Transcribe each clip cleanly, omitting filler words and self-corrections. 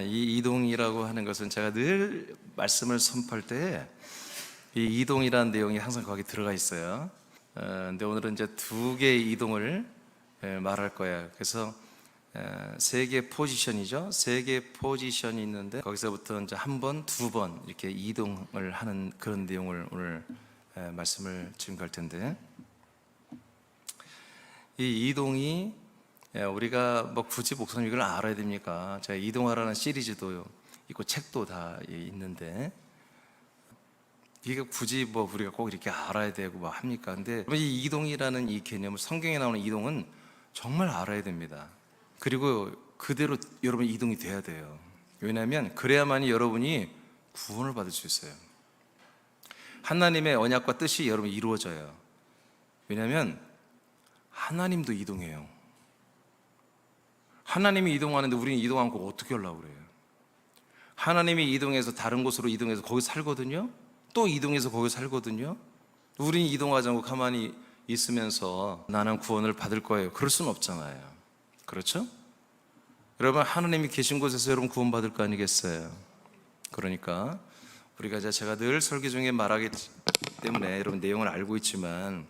이 이동이라고 하는 것은 제가 늘 말씀을 선포할 때 이 이동이라는 내용이 항상 거기 들어가 있어요. 근데 오늘은 이제 두 개의 이동을 말할 거예요. 그래서 세 개의 포지션이죠. 세 개의 포지션이 있는데 거기서부터 이제 한 번, 두 번 이렇게 이동을 하는 그런 내용을 오늘 말씀을 증거할 텐데, 이 이동이 우리가 뭐 굳이 목사님 이걸 알아야 됩니까? 제가 이동하라는 시리즈도 있고 책도 다 있는데 이게 굳이 뭐 우리가 꼭 이렇게 알아야 되고 뭐 합니까? 근데 이 이동이라는 이 개념을, 성경에 나오는 이동은 정말 알아야 됩니다. 그리고 그대로 여러분 이동이 돼야 돼요. 왜냐하면 그래야만이 여러분이 구원을 받을 수 있어요. 하나님의 언약과 뜻이 여러분 이루어져요. 왜냐하면 하나님도 이동해요. 하나님이 이동하는데 우리는 이동 않고 어떻게 하려고 그래요? 하나님이 이동해서 다른 곳으로 이동해서 거기 살거든요. 또 이동해서 거기 살거든요. 우리는 이동하지 않고 가만히 있으면서 나는 구원을 받을 거예요. 그럴 수는 없잖아요. 그렇죠? 여러분, 하나님이 계신 곳에서 여러분 구원 받을 거 아니겠어요? 그러니까 우리가 제가 늘 설교 중에 말하기 때문에 여러분 내용을 알고 있지만,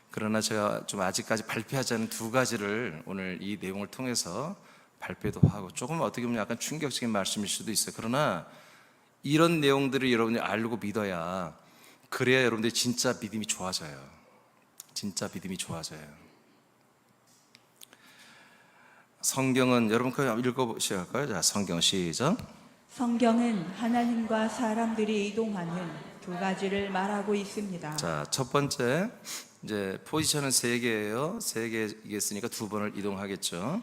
그러나 제가 좀 아직까지 발표하지 않은 두 가지를 오늘 이 내용을 통해서 발표도 하고, 조금 어떻게 보면 약간 충격적인 말씀일 수도 있어요. 그러나 이런 내용들을 여러분이 알고 믿어야, 그래야 여러분들이 진짜 믿음이 좋아져요. 진짜 믿음이 좋아져요. 성경은 여러분 그냥 읽어보셔야 할까요? 자, 성경 시작. 성경은 하나님과 사람들이 이동하는 두 가지를 말하고 있습니다. 자, 첫 번째 이제 포지션은 세 개예요. 세 개겠으니까 두 번을 이동하겠죠.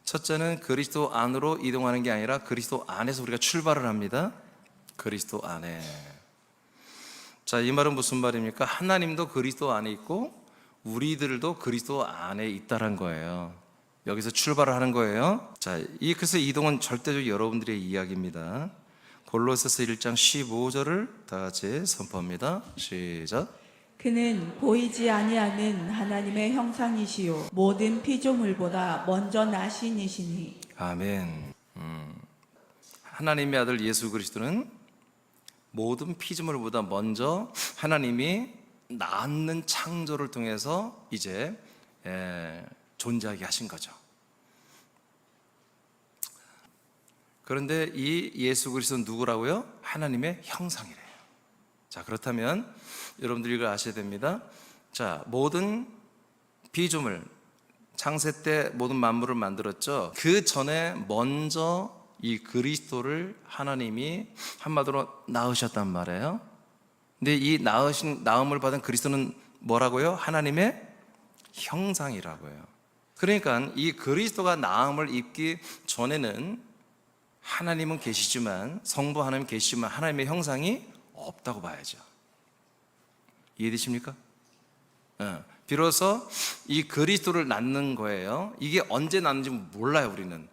첫째는 그리스도 안으로 이동하는 게 아니라 그리스도 안에서 우리가 출발을 합니다. 그리스도 안에. 자, 이 말은 무슨 말입니까? 하나님도 그리스도 안에 있고 우리들도 그리스도 안에 있다는 거예요. 여기서 출발을 하는 거예요. 자, 그래서 이동은 절대적으로 여러분들의 이야기입니다. 골로새서 1장 15절을 다 같이 선포합니다. 시작. 그는 보이지 아니하는 하나님의 형상이시요 모든 피조물보다 먼저 나신 이시니. 아멘. 하나님의 아들 예수 그리스도는 모든 피조물보다 먼저 하나님이 낳는 창조를 통해서 이제 존재하게 하신 거죠. 그런데 이 예수 그리스도는 누구라고요? 하나님의 형상이래요. 자, 그렇다면 여러분들이 이걸 아셔야 됩니다. 자, 모든 피조물, 창세 때 모든 만물을 만들었죠. 그 전에 먼저 이 그리스도를 하나님이 한마디로 낳으셨단 말이에요. 근데 이 낳음을 받은 그리스도는 뭐라고요? 하나님의 형상이라고요. 그러니까 이 그리스도가 낳음을 입기 전에는 하나님은 계시지만, 성부 하나님 계시지만 하나님의 형상이 없다고 봐야죠. 이해되십니까? 비로소 이 그리스도를 낳는 거예요. 이게 언제 낳는지 몰라요. 우리는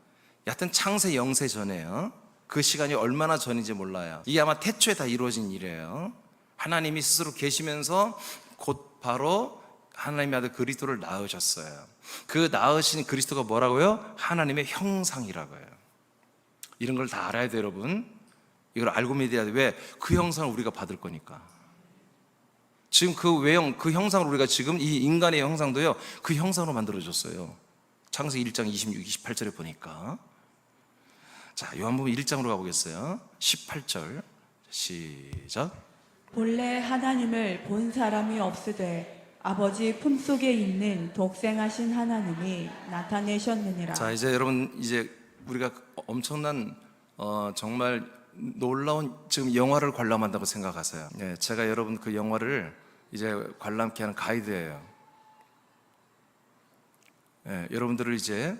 여하튼 창세 영세 전에요. 그 시간이 얼마나 전인지 몰라요. 이게 아마 태초에 다 이루어진 일이에요. 하나님이 스스로 계시면서 곧 바로 하나님의 아들 그리스도를 낳으셨어요. 그 낳으신 그리스도가 뭐라고요? 하나님의 형상이라고요. 이런 걸 다 알아야 돼요, 여러분. 이걸 알고 믿어야 돼. 왜? 그 형상을 우리가 받을 거니까. 지금 그 외형, 그 형상을 우리가 지금 이 인간의 형상도요, 그 형상으로 만들어졌어요. 창세기 1장 26, 28절에 보니까. 자, 요한복음 1장으로 가보겠어요. 18절 시작. 본래 하나님을 본 사람이 없으되 아버지 품속에 있는 독생하신 하나님이 나타내셨느니라. 자, 이제 여러분, 이제 우리가 엄청난 정말 놀라운 지금 영화를 관람한다고 생각하세요. 네, 제가 여러분 그 영화를 이제 관람케 하는 가이드예요. 네, 여러분들을 이제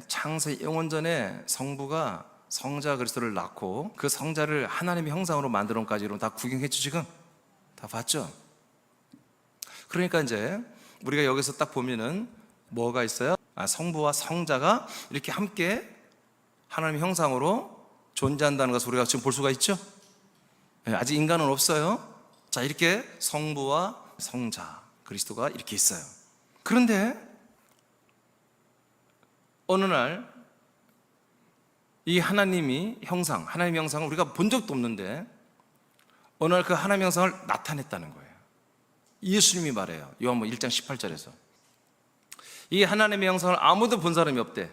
창세 영원전에 성부가 성자 그리스도를 낳고 그 성자를 하나님의 형상으로 만들어 놓은까지 여러분 다 구경했죠? 지금 다 봤죠? 그러니까 이제 우리가 여기서 딱 보면은 뭐가 있어요? 성부와 성자가 이렇게 함께 하나님의 형상으로 존재한다는 것을 우리가 지금 볼 수가 있죠? 아직 인간은 없어요. 자, 이렇게 성부와 성자 그리스도가 이렇게 있어요. 그런데 어느 날 이 하나님이 형상, 하나님의 형상을 우리가 본 적도 없는데 어느 날 그 하나님의 형상을 나타냈다는 거예요. 예수님이 말해요. 요한복음 1장 18절에서 이 하나님의 형상을 아무도 본 사람이 없대.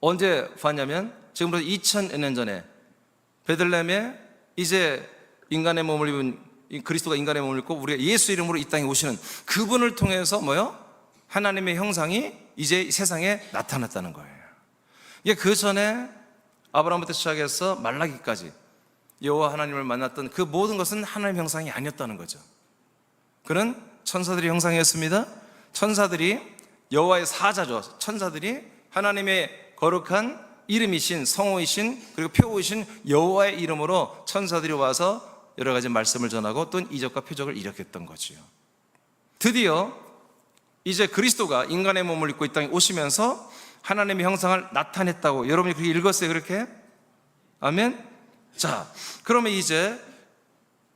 언제 봤냐면 지금부터 2000년 전에 베들레헴에 이제 인간의 몸을 입은 그리스도가 인간의 몸을 입고 우리가 예수 이름으로 이 땅에 오시는 그분을 통해서 뭐요? 하나님의 형상이 이제 세상에 나타났다는 거예요. 이게 그 전에 아브라함부터 시작해서 말라기까지 여호와 하나님을 만났던 그 모든 것은 하나님의 형상이 아니었다는 거죠. 그는 천사들의 형상이었습니다. 천사들이 여호와의 사자죠. 천사들이 하나님의 거룩한 이름이신 성호이신 그리고 표우이신 여호와의 이름으로 천사들이 와서 여러 가지 말씀을 전하고 또 이적과 표적을 일으켰던 거지요. 드디어 이제 그리스도가 인간의 몸을 입고 이 땅에 오시면서 하나님의 형상을 나타냈다고 여러분이 그렇게 읽었어요? 그렇게? 아멘? 자, 그러면 이제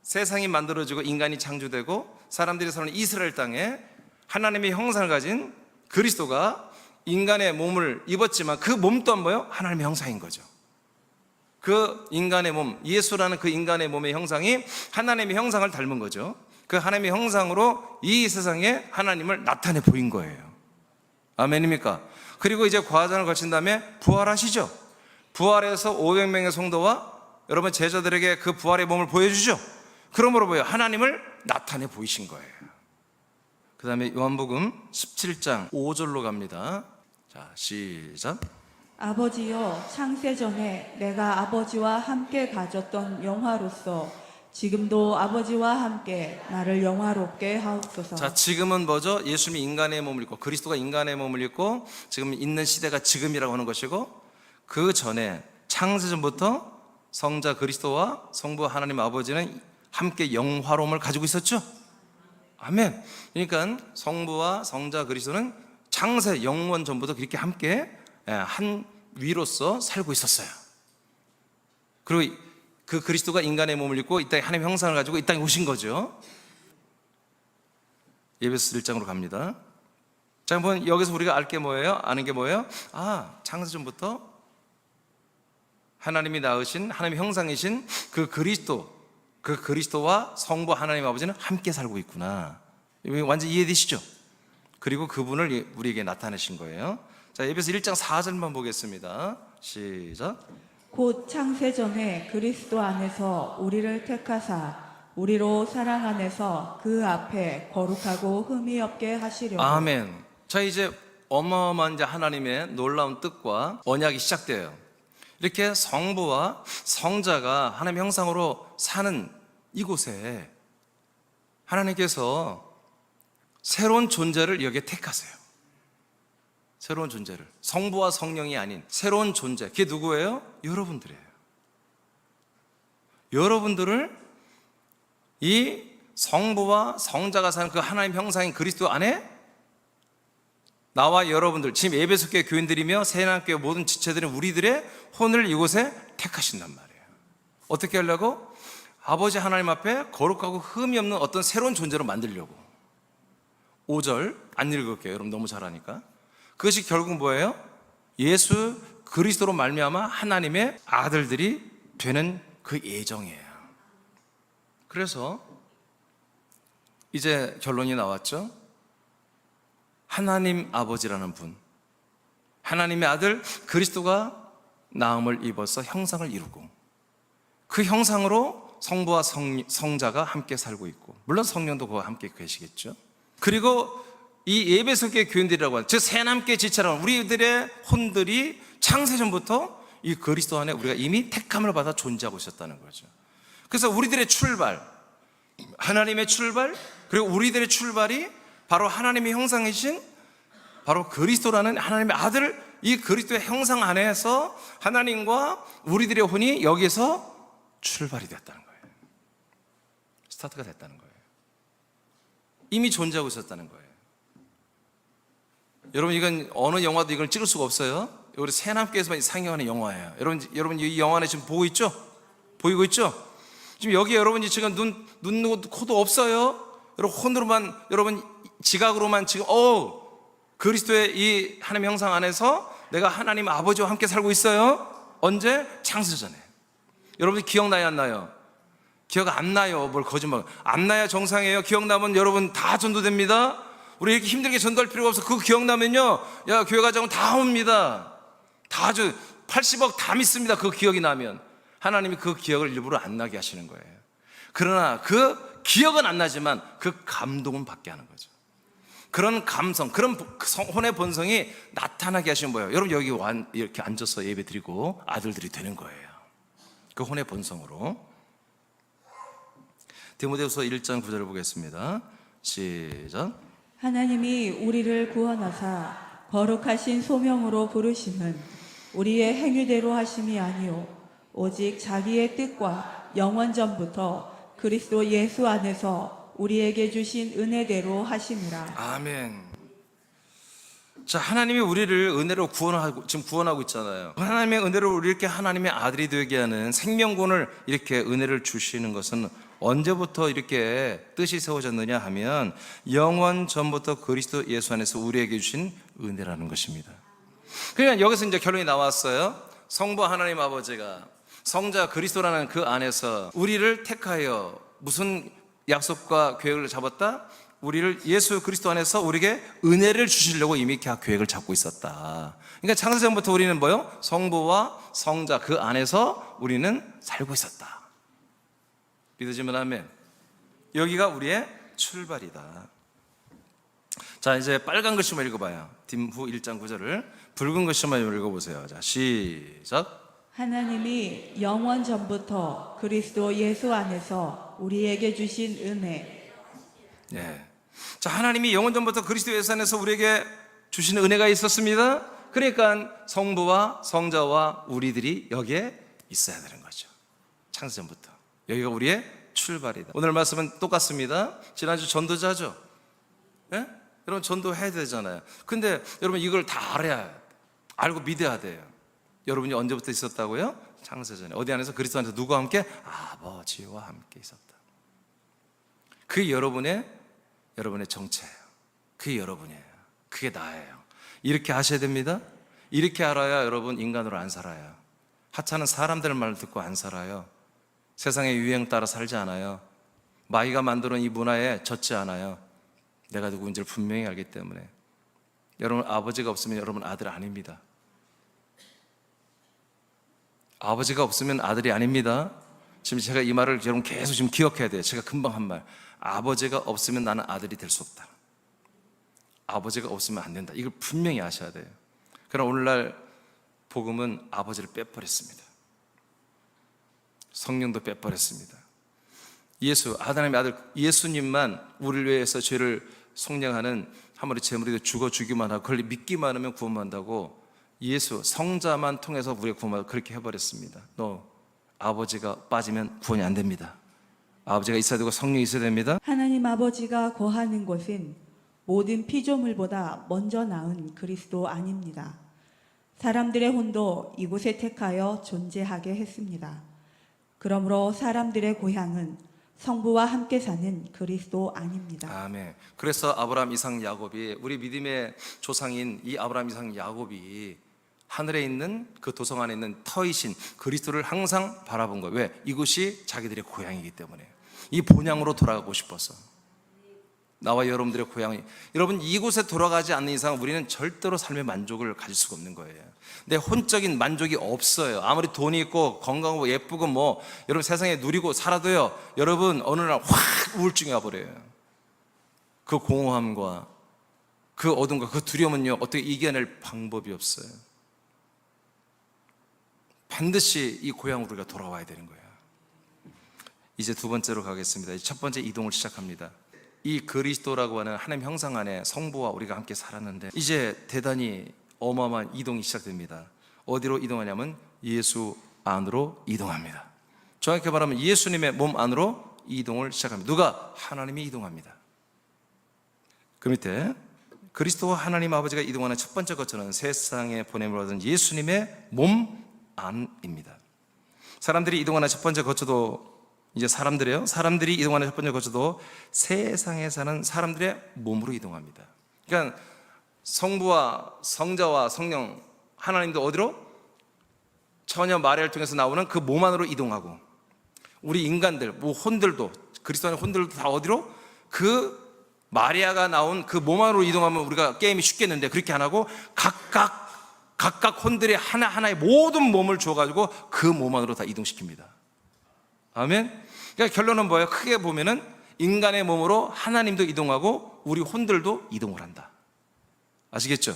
세상이 만들어지고 인간이 창조되고 사람들이 사는 이스라엘 땅에 하나님의 형상을 가진 그리스도가 인간의 몸을 입었지만 그 몸 또한 뭐예요? 하나님의 형상인 거죠. 그 인간의 몸, 예수라는 그 인간의 몸의 형상이 하나님의 형상을 닮은 거죠. 그 하나님의 형상으로 이 세상에 하나님을 나타내 보인 거예요. 아멘입니까? 그리고 이제 과정을 거친 다음에 부활하시죠. 부활해서 500명의 성도와 여러분 제자들에게 그 부활의 몸을 보여주죠. 그러므로 뭐예요? 하나님을 나타내 보이신 거예요. 그 다음에 요한복음 17장 5절로 갑니다. 자, 시작. 아버지여, 창세전에 내가 아버지와 함께 가졌던 영화로서 지금도 아버지와 함께 나를 영화롭게 하옵소서. 자, 지금은 뭐죠? 예수님이 인간의 몸을 입고 그리스도가 인간의 몸을 입고 지금 있는 시대가 지금이라고 하는 것이고, 그 전에 창세전부터 성자 그리스도와 성부 하나님 아버지는 함께 영화로움을 가지고 있었죠. 아멘. 그러니까 성부와 성자 그리스도는 창세 영원 전부터 그렇게 함께 한 위로서 살고 있었어요. 그리고 그 그리스도가 인간의 몸을 입고 이 땅에 하나님의 형상을 가지고 이 땅에 오신 거죠. 에베소 1장으로 갑니다. 자, 한번 여기서 우리가 알 게 뭐예요? 아는 게 뭐예요? 아, 창세전부터 하나님이 낳으신 하나님의 형상이신 그 그리스도와 성부 하나님 아버지는 함께 살고 있구나. 완전 이해되시죠? 그리고 그분을 우리에게 나타내신 거예요. 자, 에베소 1장 4절만 보겠습니다. 시작. 곧 창세전에 그리스도 안에서 우리를 택하사 우리로 사랑 안에서 그 앞에 거룩하고 흠이 없게 하시려고. 아멘. 자, 이제 어마어마한 이제 하나님의 놀라운 뜻과 언약이 시작돼요. 이렇게 성부와 성자가 하나님의 형상으로 사는 이곳에 하나님께서 새로운 존재를 여기에 택하세요. 새로운 존재를, 성부와 성령이 아닌 새로운 존재, 그게 누구예요? 여러분들이에요. 여러분들을 이 성부와 성자가 사는 그 하나님 형상인 그리스도 안에 나와 여러분들, 지금 에베소 교회 교인들이며 새하나님교회 모든 지체들은 우리들의 혼을 이곳에 택하신단 말이에요. 어떻게 하려고? 아버지 하나님 앞에 거룩하고 흠이 없는 어떤 새로운 존재로 만들려고. 5절 안 읽을게요. 여러분 너무 잘하니까. 그것이 결국 뭐예요? 예수 그리스도로 말미암아 하나님의 아들들이 되는 그 예정이에요. 그래서 이제 결론이 나왔죠. 하나님 아버지라는 분, 하나님의 아들 그리스도가 나음을 입어서 형상을 이루고 그 형상으로 성부와 성자가 함께 살고 있고, 물론 성령도 그와 함께 계시겠죠. 그리고 이 에베소 교회 교인들이라고 하는, 즉 새하나님께 지체라는 우리들의 혼들이 창세전부터 이 그리스도 안에 우리가 이미 택함을 받아 존재하고 있었다는 거죠. 그래서 우리들의 출발, 하나님의 출발, 그리고 우리들의 출발이 바로 하나님의 형상이신 바로 그리스도라는 하나님의 아들, 이 그리스도의 형상 안에서 하나님과 우리들의 혼이 여기서 출발이 됐다는 거예요. 스타트가 됐다는 거예요. 이미 존재하고 있었다는 거예요. 여러분, 이건 어느 영화도 이걸 찍을 수가 없어요. 우리 새하나님께서만 상영하는 영화예요. 여러분 이 영화 안에 지금 보고 있죠? 보이고 있죠? 지금 여기 여러분이 지금 눈, 코도 없어요. 여러분 혼으로만, 여러분 지각으로만 지금 그리스도의 이 하나님의 형상 안에서 내가 하나님 아버지와 함께 살고 있어요. 언제? 창세전에. 여러분 기억나요 안 나요? 기억 안 나요. 뭘 거짓말. 안 나야 정상이에요. 기억나면 여러분 다 전도됩니다. 우리 이렇게 힘들게 전도할 필요가 없어. 그거 기억나면요, 야 교회 가자고 다 옵니다. 다 80억 다 믿습니다. 그 기억이 나면. 하나님이 그 기억을 일부러 안 나게 하시는 거예요. 그러나 그 기억은 안 나지만 그 감동은 받게 하는 거죠. 그런 감성, 그런 혼의 본성이 나타나게 하시는 거예요. 여러분 여기 이렇게 앉아서 예배 드리고 아들들이 되는 거예요. 그 혼의 본성으로. 디모데후서 1장 9절을 보겠습니다. 시작. 하나님이 우리를 구원하사 거룩하신 소명으로 부르심은 우리의 행위대로 하심이 아니요 오직 자기의 뜻과 영원전부터 그리스도 예수 안에서 우리에게 주신 은혜대로 하심이라. 아멘. 자, 하나님이 우리를 은혜로 지금 구원하고 있잖아요. 하나님의 은혜로 우리 이렇게 하나님의 아들이 되게 하는 생명권을 이렇게 은혜를 주시는 것은 언제부터 이렇게 뜻이 세워졌느냐 하면 영원 전부터 그리스도 예수 안에서 우리에게 주신 은혜라는 것입니다. 그러니까 여기서 이제 결론이 나왔어요. 성부 하나님 아버지가 성자 그리스도라는 그 안에서 우리를 택하여 무슨 약속과 계획을 잡았다? 우리를 예수 그리스도 안에서 우리에게 은혜를 주시려고 이미 계획을 잡고 있었다. 그러니까 창세전부터 우리는 뭐요? 성부와 성자 그 안에서 우리는 살고 있었다. 믿으시면 아멘. 여기가 우리의 출발이다. 자, 이제 빨간 글씨만 읽어봐요. 디모후 1장 9절을 붉은 글씨만 읽어보세요. 자, 시작. 하나님이 영원 전부터 그리스도 예수 안에서 우리에게 주신 은혜. 네. 자, 하나님이 영원 전부터 그리스도 예수 안에서 우리에게 주신 은혜가 있었습니다. 그러니까 성부와 성자와 우리들이 여기에 있어야 되는 거죠. 창세전부터. 여기가 우리의 출발이다. 오늘 말씀은 똑같습니다. 지난주 전도자죠. 네? 여러분 전도해야 되잖아요. 근데 여러분 이걸 다 알고 믿어야 돼요. 여러분이 언제부터 있었다고요? 창세전에. 어디 안에서? 그리스도 안에서. 누구와 함께? 아버지와 함께 있었다. 그게 여러분의 정체예요. 그게 여러분이에요. 그게 나예요. 이렇게 하셔야 됩니다. 이렇게 알아야 여러분 인간으로 안 살아요. 하찮은 사람들 말을 듣고 안 살아요. 세상의 유행 따라 살지 않아요. 마귀가 만드는 이 문화에 젖지 않아요. 내가 누구인지를 분명히 알기 때문에. 여러분 아버지가 없으면 여러분 아들 아닙니다. 아버지가 없으면 아들이 아닙니다. 지금 제가 이 말을 여러분 계속 지금 기억해야 돼요. 제가 금방 한 말. 아버지가 없으면 나는 아들이 될 수 없다. 아버지가 없으면 안 된다. 이걸 분명히 아셔야 돼요. 그러나 오늘날 복음은 아버지를 빼버렸습니다. 성령도 빼버렸습니다. 하나님의 아들 예수님만 우리를 위해서 죄를 속량하는 한 번의 제물이 죽어 주기만 하고 그걸 믿기만 하면 구원받는다고 성자만 통해서 우리가 구원받고 그렇게 해버렸습니다. 아버지가 빠지면 구원이 안 됩니다. 아버지가 있어야 되고 성령이 있어야 됩니다. 하나님 아버지가 거하는 곳은 모든 피조물보다 먼저 낳은 그리스도 아닙니다. 사람들의 혼도 이곳에 택하여 존재하게 했습니다. 그러므로 사람들의 고향은 성부와 함께 사는 그리스도 아닙니다. 아멘. 그래서 아브라함, 이삭, 야곱이 우리 믿음의 조상인 이 아브라함, 이삭, 야곱이 하늘에 있는 그 도성 안에 있는 터이신 그리스도를 항상 바라본 거예요. 왜? 이곳이 자기들의 고향이기 때문에. 이 본향으로 돌아가고 싶어서. 나와 여러분들의 고향이. 여러분 이곳에 돌아가지 않는 이상 우리는 절대로 삶의 만족을 가질 수가 없는 거예요. 내 혼적인 만족이 없어요. 아무리 돈이 있고 건강하고 예쁘고 여러분 세상에 누리고 살아도요, 여러분 어느 날 확 우울증이 와버려요. 그 공허함과 그 어둠과 그 두려움은요, 어떻게 이겨낼 방법이 없어요. 반드시 이 고향으로 우리가 돌아와야 되는 거예요. 이제 두 번째로 가겠습니다. 첫 번째 이동을 시작합니다. 이 그리스도라고 하는 하나님 형상 안에 성부와 우리가 함께 살았는데 이제 대단히 어마어마한 이동이 시작됩니다. 어디로 이동하냐면 예수 안으로 이동합니다. 정확히 말하면 예수님의 몸 안으로 이동을 시작합니다. 누가? 하나님이 이동합니다. 그 밑에 그리스도와 하나님 아버지가 이동하는 첫 번째 거처는 세상에 보냄을 받은 예수님의 몸 안입니다. 사람들이 이동하는 첫 번째 거처도 사람들이 이동하는 첫 번째 거처도 세상에 사는 사람들의 몸으로 이동합니다. 그러니까 성부와 성자와 성령 하나님도 어디로? 처녀 마리아를 통해서 나오는 그 몸 안으로 이동하고, 우리 인간들, 뭐 혼들도, 그리스도 안의 혼들도 다 어디로? 그 마리아가 나온 그 몸 안으로 이동하면 우리가 게임이 쉽겠는데, 그렇게 안 하고 각각 혼들이 하나하나의 모든 몸을 줘가지고 그 몸 안으로 다 이동시킵니다. 아멘. 그러니까 결론은 뭐예요? 크게 보면은 인간의 몸으로 하나님도 이동하고 우리 혼들도 이동을 한다. 아시겠죠?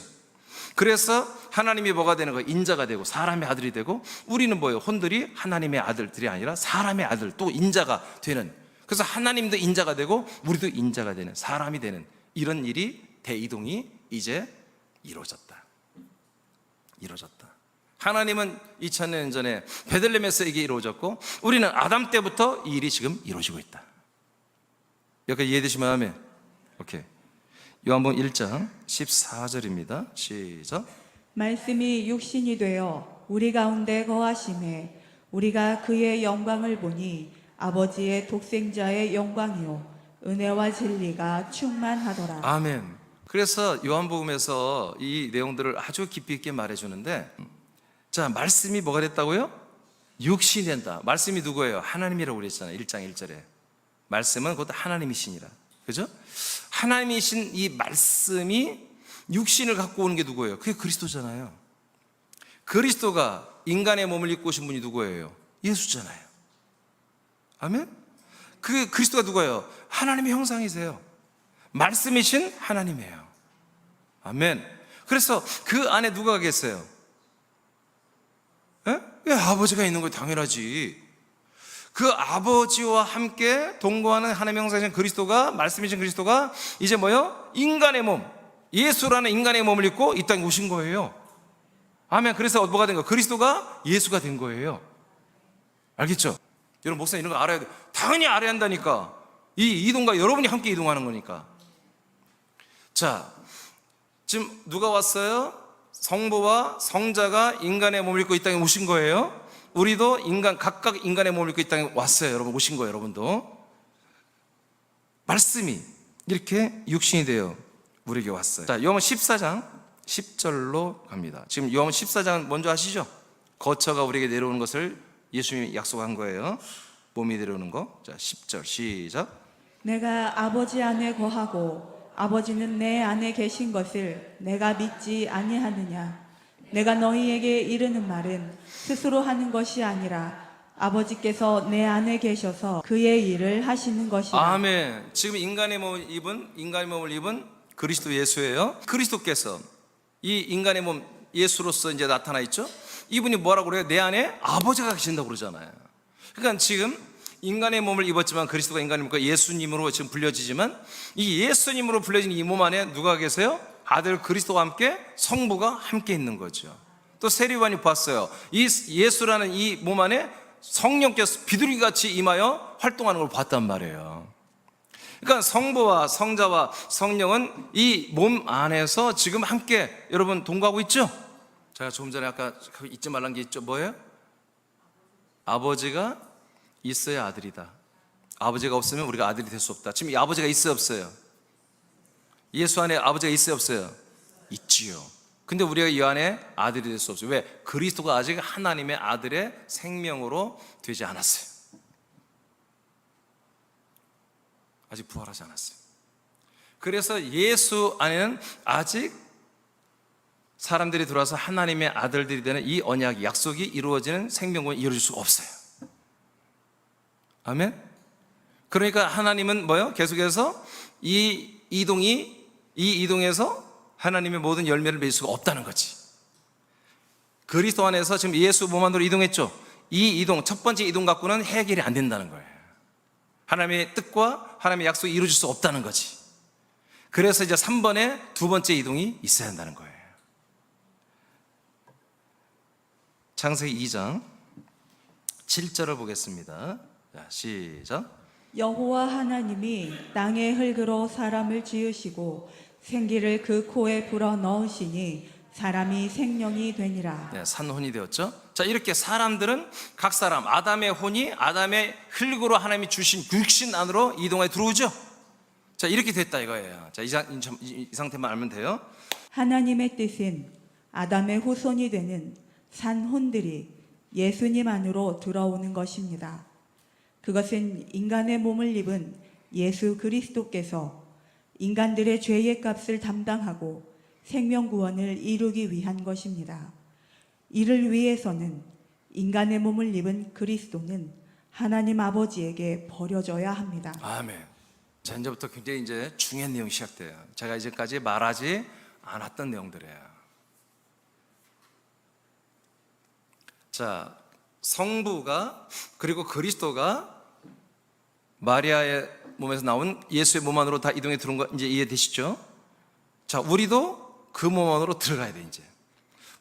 그래서 하나님이 뭐가 되는 거예요? 인자가 되고 사람의 아들이 되고, 우리는 뭐예요? 혼들이 하나님의 아들들이 아니라 사람의 아들, 또 인자가 되는, 그래서 하나님도 인자가 되고 우리도 인자가 되는, 사람이 되는 이런 일이, 대이동이 이제 이루어졌다. 하나님은 2000년 전에 베들레헴에서 이게 이루어졌고, 우리는 아담 때부터 이 일이 지금 이루어지고 있다. 여기까지 이해되시면 아멘. 오케이. 요한복음 1장 14절입니다. 시작. 말씀이 육신이 되어 우리 가운데 거하심에 우리가 그의 영광을 보니 아버지의 독생자의 영광이요 은혜와 진리가 충만하더라. 아멘. 그래서 요한복음에서 이 내용들을 아주 깊이 있게 말해주는데, 자, 말씀이 뭐가 됐다고요? 육신이 된다. 말씀이 누구예요? 하나님이라고 그랬잖아요. 1장 1절에 말씀은 곧 하나님이시니라. 그죠? 하나님이신 이 말씀이 육신을 갖고 오는 게 누구예요? 그게 그리스도잖아요. 그리스도가 인간의 몸을 입고 오신 분이 누구예요? 예수잖아요. 아멘? 그 그리스도가 누구예요? 하나님의 형상이세요. 말씀이신 하나님이에요. 아멘. 그래서 그 안에 누가 계세요? 예, 아버지가 있는 거 당연하지. 그 아버지와 함께 동거하는 하나님의 형상이신 그리스도가, 말씀이신 그리스도가 이제 뭐요? 인간의 몸, 예수라는 인간의 몸을 입고 이 땅에 오신 거예요. 아멘. 그래서 뭐가 된 거예요? 그리스도가 예수가 된 거예요. 알겠죠? 여러분, 목사님 이런 거 알아야 돼. 당연히 알아야 한다니까. 이 이동과 여러분이 함께 이동하는 거니까. 자, 지금 누가 왔어요? 성부와 성자가 인간의 몸을 입고 이 땅에 오신 거예요. 우리도 각각 인간의 몸을 입고 이 땅에 왔어요. 여러분, 오신 거예요. 여러분도 말씀이 이렇게 육신이 되어 우리에게 왔어요. 자, 요한복음 14장 10절로 갑니다. 지금 요한복음 14장 먼저 아시죠? 거처가 우리에게 내려오는 것을 예수님이 약속한 거예요. 몸이 내려오는 거. 자, 10절 시작. 내가 아버지 안에 거하고 아버지는 내 안에 계신 것을 내가 믿지 아니하느냐. 내가 너희에게 이르는 말은 스스로 하는 것이 아니라 아버지께서 내 안에 계셔서 그의 일을 하시는 것이라. 아멘. 지금 인간의 몸을 입은 그리스도 예수예요. 그리스도께서 이 인간의 몸 예수로서 이제 나타나 있죠. 이분이 뭐라고 그래요? 내 안에 아버지가 계신다고 그러잖아요. 그러니까 지금 인간의 몸을 입었지만, 그리스도가 인간의 몸과 예수님으로 지금 불려지지만, 이 예수님으로 불려진 이 몸 안에 누가 계세요? 아들 그리스도와 함께 성부가 함께 있는 거죠. 또 세리요한이 봤어요. 이 예수라는 이 몸 안에 성령께서 비둘기같이 임하여 활동하는 걸 봤단 말이에요. 그러니까 성부와 성자와 성령은 이 몸 안에서 지금 함께 여러분 동거하고 있죠? 제가 조금 전에 아까 잊지 말란 게 있죠. 뭐예요? 아버지가 있어야 아들이다. 아버지가 없으면 우리가 아들이 될 수 없다. 지금 이 아버지가 있어요, 없어요? 예수 안에 아버지가 있어요, 없어요? 있지요. 근데 우리가 이 안에 아들이 될 수 없어요. 왜? 그리스도가 아직 하나님의 아들의 생명으로 되지 않았어요. 아직 부활하지 않았어요. 그래서 예수 안에는 아직 사람들이 들어와서 하나님의 아들들이 되는 이 언약, 약속이 이루어지는 생명권이 이루어질 수가 없어요. 아멘? 그러니까 하나님은 뭐요? 계속해서 이 이동에서 하나님의 모든 열매를 맺을 수가 없다는 거지. 그리스도 안에서 지금 예수 몸 안으로 이동했죠. 이 이동, 첫 번째 이동 갖고는 해결이 안 된다는 거예요. 하나님의 뜻과 하나님의 약속이 이루어질 수 없다는 거지. 그래서 이제 3번에 두 번째 이동이 있어야 한다는 거예요. 창세기 2장 7절을 보겠습니다. 자, 시작. 여호와 하나님이 땅의 흙으로 사람을 지으시고 생기를 그 코에 불어 넣으시니 사람이 생명이 되니라. 네, 산혼이 되었죠. 자, 이렇게 사람들은 각 사람 아담의 혼이 아담의 흙으로 하나님이 주신 육신 안으로 이동해 들어오죠. 자, 이렇게 됐다 이거예요. 자, 이 상태만 알면 돼요. 하나님의 뜻은 아담의 후손이 되는 산혼들이 예수님 안으로 들어오는 것입니다. 그것은 인간의 몸을 입은 예수 그리스도께서 인간들의 죄의 값을 담당하고 생명 구원을 이루기 위한 것입니다. 이를 위해서는 인간의 몸을 입은 그리스도는 하나님 아버지에게 버려져야 합니다. 아멘. 자, 이제부터 굉장히 이제 중요한 내용이 시작돼요. 제가 이제까지 말하지 않았던 내용들이에요. 자, 성부가 그리고 그리스도가 마리아의 몸에서 나온 예수의 몸 안으로 다 이동해 들어온 거 이제 이해되시죠? 자, 우리도 그 몸 안으로 들어가야 돼. 이제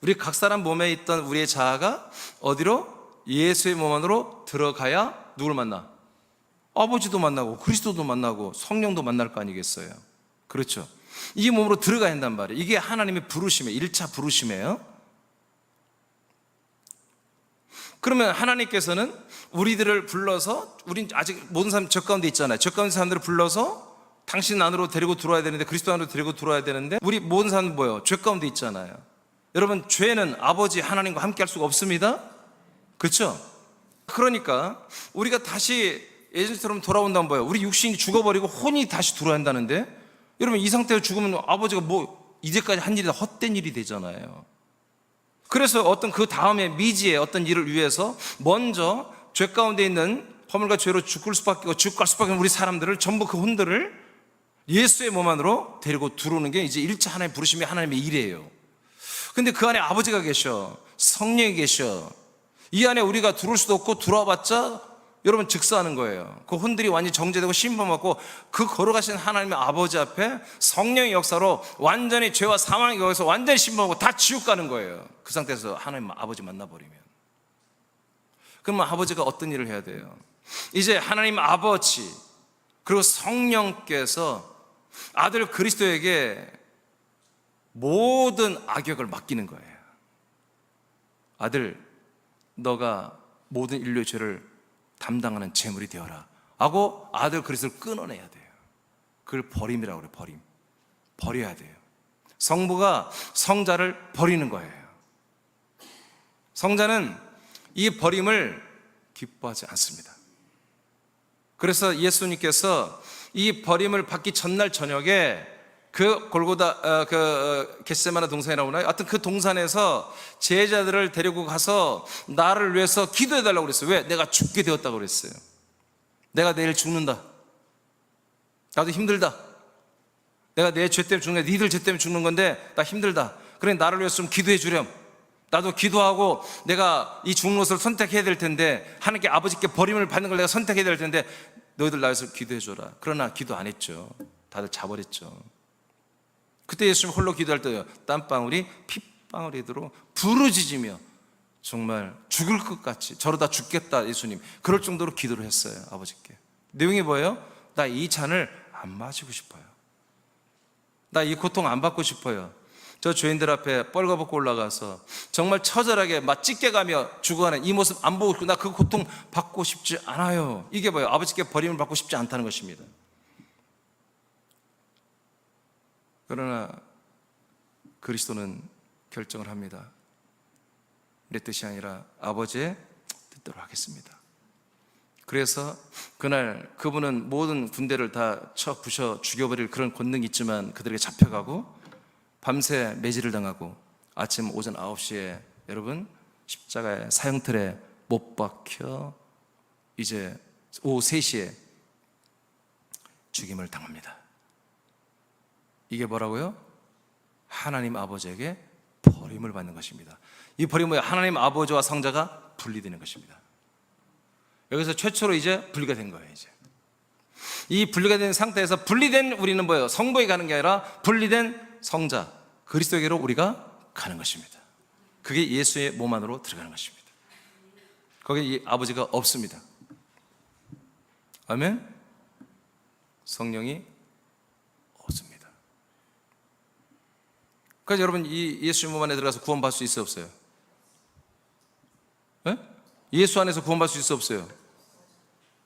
우리 각 사람 몸에 있던 우리의 자아가 어디로? 예수의 몸 안으로 들어가야 누굴 만나? 아버지도 만나고 그리스도도 만나고 성령도 만날 거 아니겠어요? 그렇죠? 이 몸으로 들어가야 한단 말이에요. 이게 하나님의 부르심이에요. 1차 부르심이에요. 그러면 하나님께서는 우리들을 불러서, 우린 아직 모든 사람 저 가운데 있잖아요. 저 가운데 사람들을 불러서 당신 안으로 데리고 들어와야 되는데, 그리스도 안으로 데리고 들어와야 되는데, 우리 모든 사람은 뭐예요? 죄 가운데 있잖아요. 여러분, 죄는 아버지 하나님과 함께 할 수가 없습니다. 그렇죠? 그러니까 우리가 다시 예전처럼 돌아온다면 뭐예요? 우리 육신이 죽어버리고 혼이 다시 들어야 한다는데, 여러분 이 상태로 죽으면 아버지가 뭐 이제까지 한 일이 다 헛된 일이 되잖아요. 그래서 어떤 그 다음에 미지의 어떤 일을 위해서 먼저 죄 가운데 있는 허물과 죄로 죽을 수밖에 없는 우리 사람들을, 전부 그 혼들을 예수의 몸 안으로 데리고 들어오는 게 이제 1차 하나님의 부르심이 하나님의 일이에요. 근데 그 안에 아버지가 계셔, 성령이 계셔. 이 안에 우리가 들어올 수도 없고 들어와봤자 여러분 즉사하는 거예요. 그 혼들이 완전히 정죄되고 심판받고 그 걸어가신 하나님의 아버지 앞에 성령의 역사로 완전히 죄와 사망의 역에서 완전히 심판하고 다 지옥 가는 거예요. 그 상태에서 하나님 아버지 만나버리면. 그러면 아버지가 어떤 일을 해야 돼요? 이제 하나님 아버지 그리고 성령께서 아들 그리스도에게 모든 악역을 맡기는 거예요. 아들, 너가 모든 인류의 죄를 담당하는 제물이 되어라 하고 아들 그리스도를 끊어내야 돼요. 그걸 버림이라고 그래요. 버림. 버려야 돼요. 성부가 성자를 버리는 거예요. 성자는 이 버림을 기뻐하지 않습니다. 그래서 예수님께서 이 버림을 받기 전날 저녁에 그 골고다 겟세마네 동산이라고 하나요? 하여튼 그 동산에서 제자들을 데리고 가서 나를 위해서 기도해 달라고 그랬어요. 왜? 내가 죽게 되었다고 그랬어요. 내가 내일 죽는다. 나도 힘들다. 내가 내 죄 때문에 죽는 건데, 니들 죄 때문에 죽는 건데 나 힘들다. 그러니 나를 위해서 좀 기도해 주렴. 나도 기도하고 내가 이 죽는 것을 선택해야 될 텐데, 하나님께 아버지께 버림을 받는 걸 내가 선택해야 될 텐데 너희들 나를 위해서 기도해 줘라. 그러나 기도 안 했죠. 다들 자버렸죠. 그때 예수님 홀로 기도할 때요, 땀방울이 핏방울이도록 부르짖으며 정말 죽을 것 같이, 저러다 죽겠다 예수님, 그럴 정도로 기도를 했어요. 아버지께. 내용이 뭐예요? 나 이 잔을 안 마시고 싶어요. 나 이 고통 안 받고 싶어요. 저 죄인들 앞에 뻘거벗고 올라가서 정말 처절하게 막 찢겨가며 죽어가는 이 모습 안 보고 싶고, 나 그 고통 받고 싶지 않아요. 이게 뭐예요? 아버지께 버림을 받고 싶지 않다는 것입니다. 그러나 그리스도는 결정을 합니다. 내 뜻이 아니라 아버지의 뜻대로 하겠습니다. 그래서 그날 그분은 모든 군대를 다 쳐 부셔 죽여버릴 그런 권능이 있지만 그들에게 잡혀가고 밤새 매질을 당하고 아침 오전 9시에 여러분 십자가의 사형틀에 못 박혀 이제 오후 3시에 죽임을 당합니다. 이게 뭐라고요? 하나님 아버지에게 버림을 받는 것입니다. 이 버림은 뭐예요? 하나님 아버지와 성자가 분리되는 것입니다. 여기서 최초로 이제 분리가 된 거예요. 이제 이 분리가 된 상태에서 분리된 우리는 뭐예요? 성부에게 가는 게 아니라 분리된 성자 그리스도에게로 우리가 가는 것입니다. 그게 예수의 몸 안으로 들어가는 것입니다. 거기에 이 아버지가 없습니다. 아멘. 성령이 없습니다. 그래서 여러분 이 예수의 몸 안에 들어가서 구원받을 수 있어요, 없어요? 네? 예수 안에서 구원받을 수 있어요, 없어요?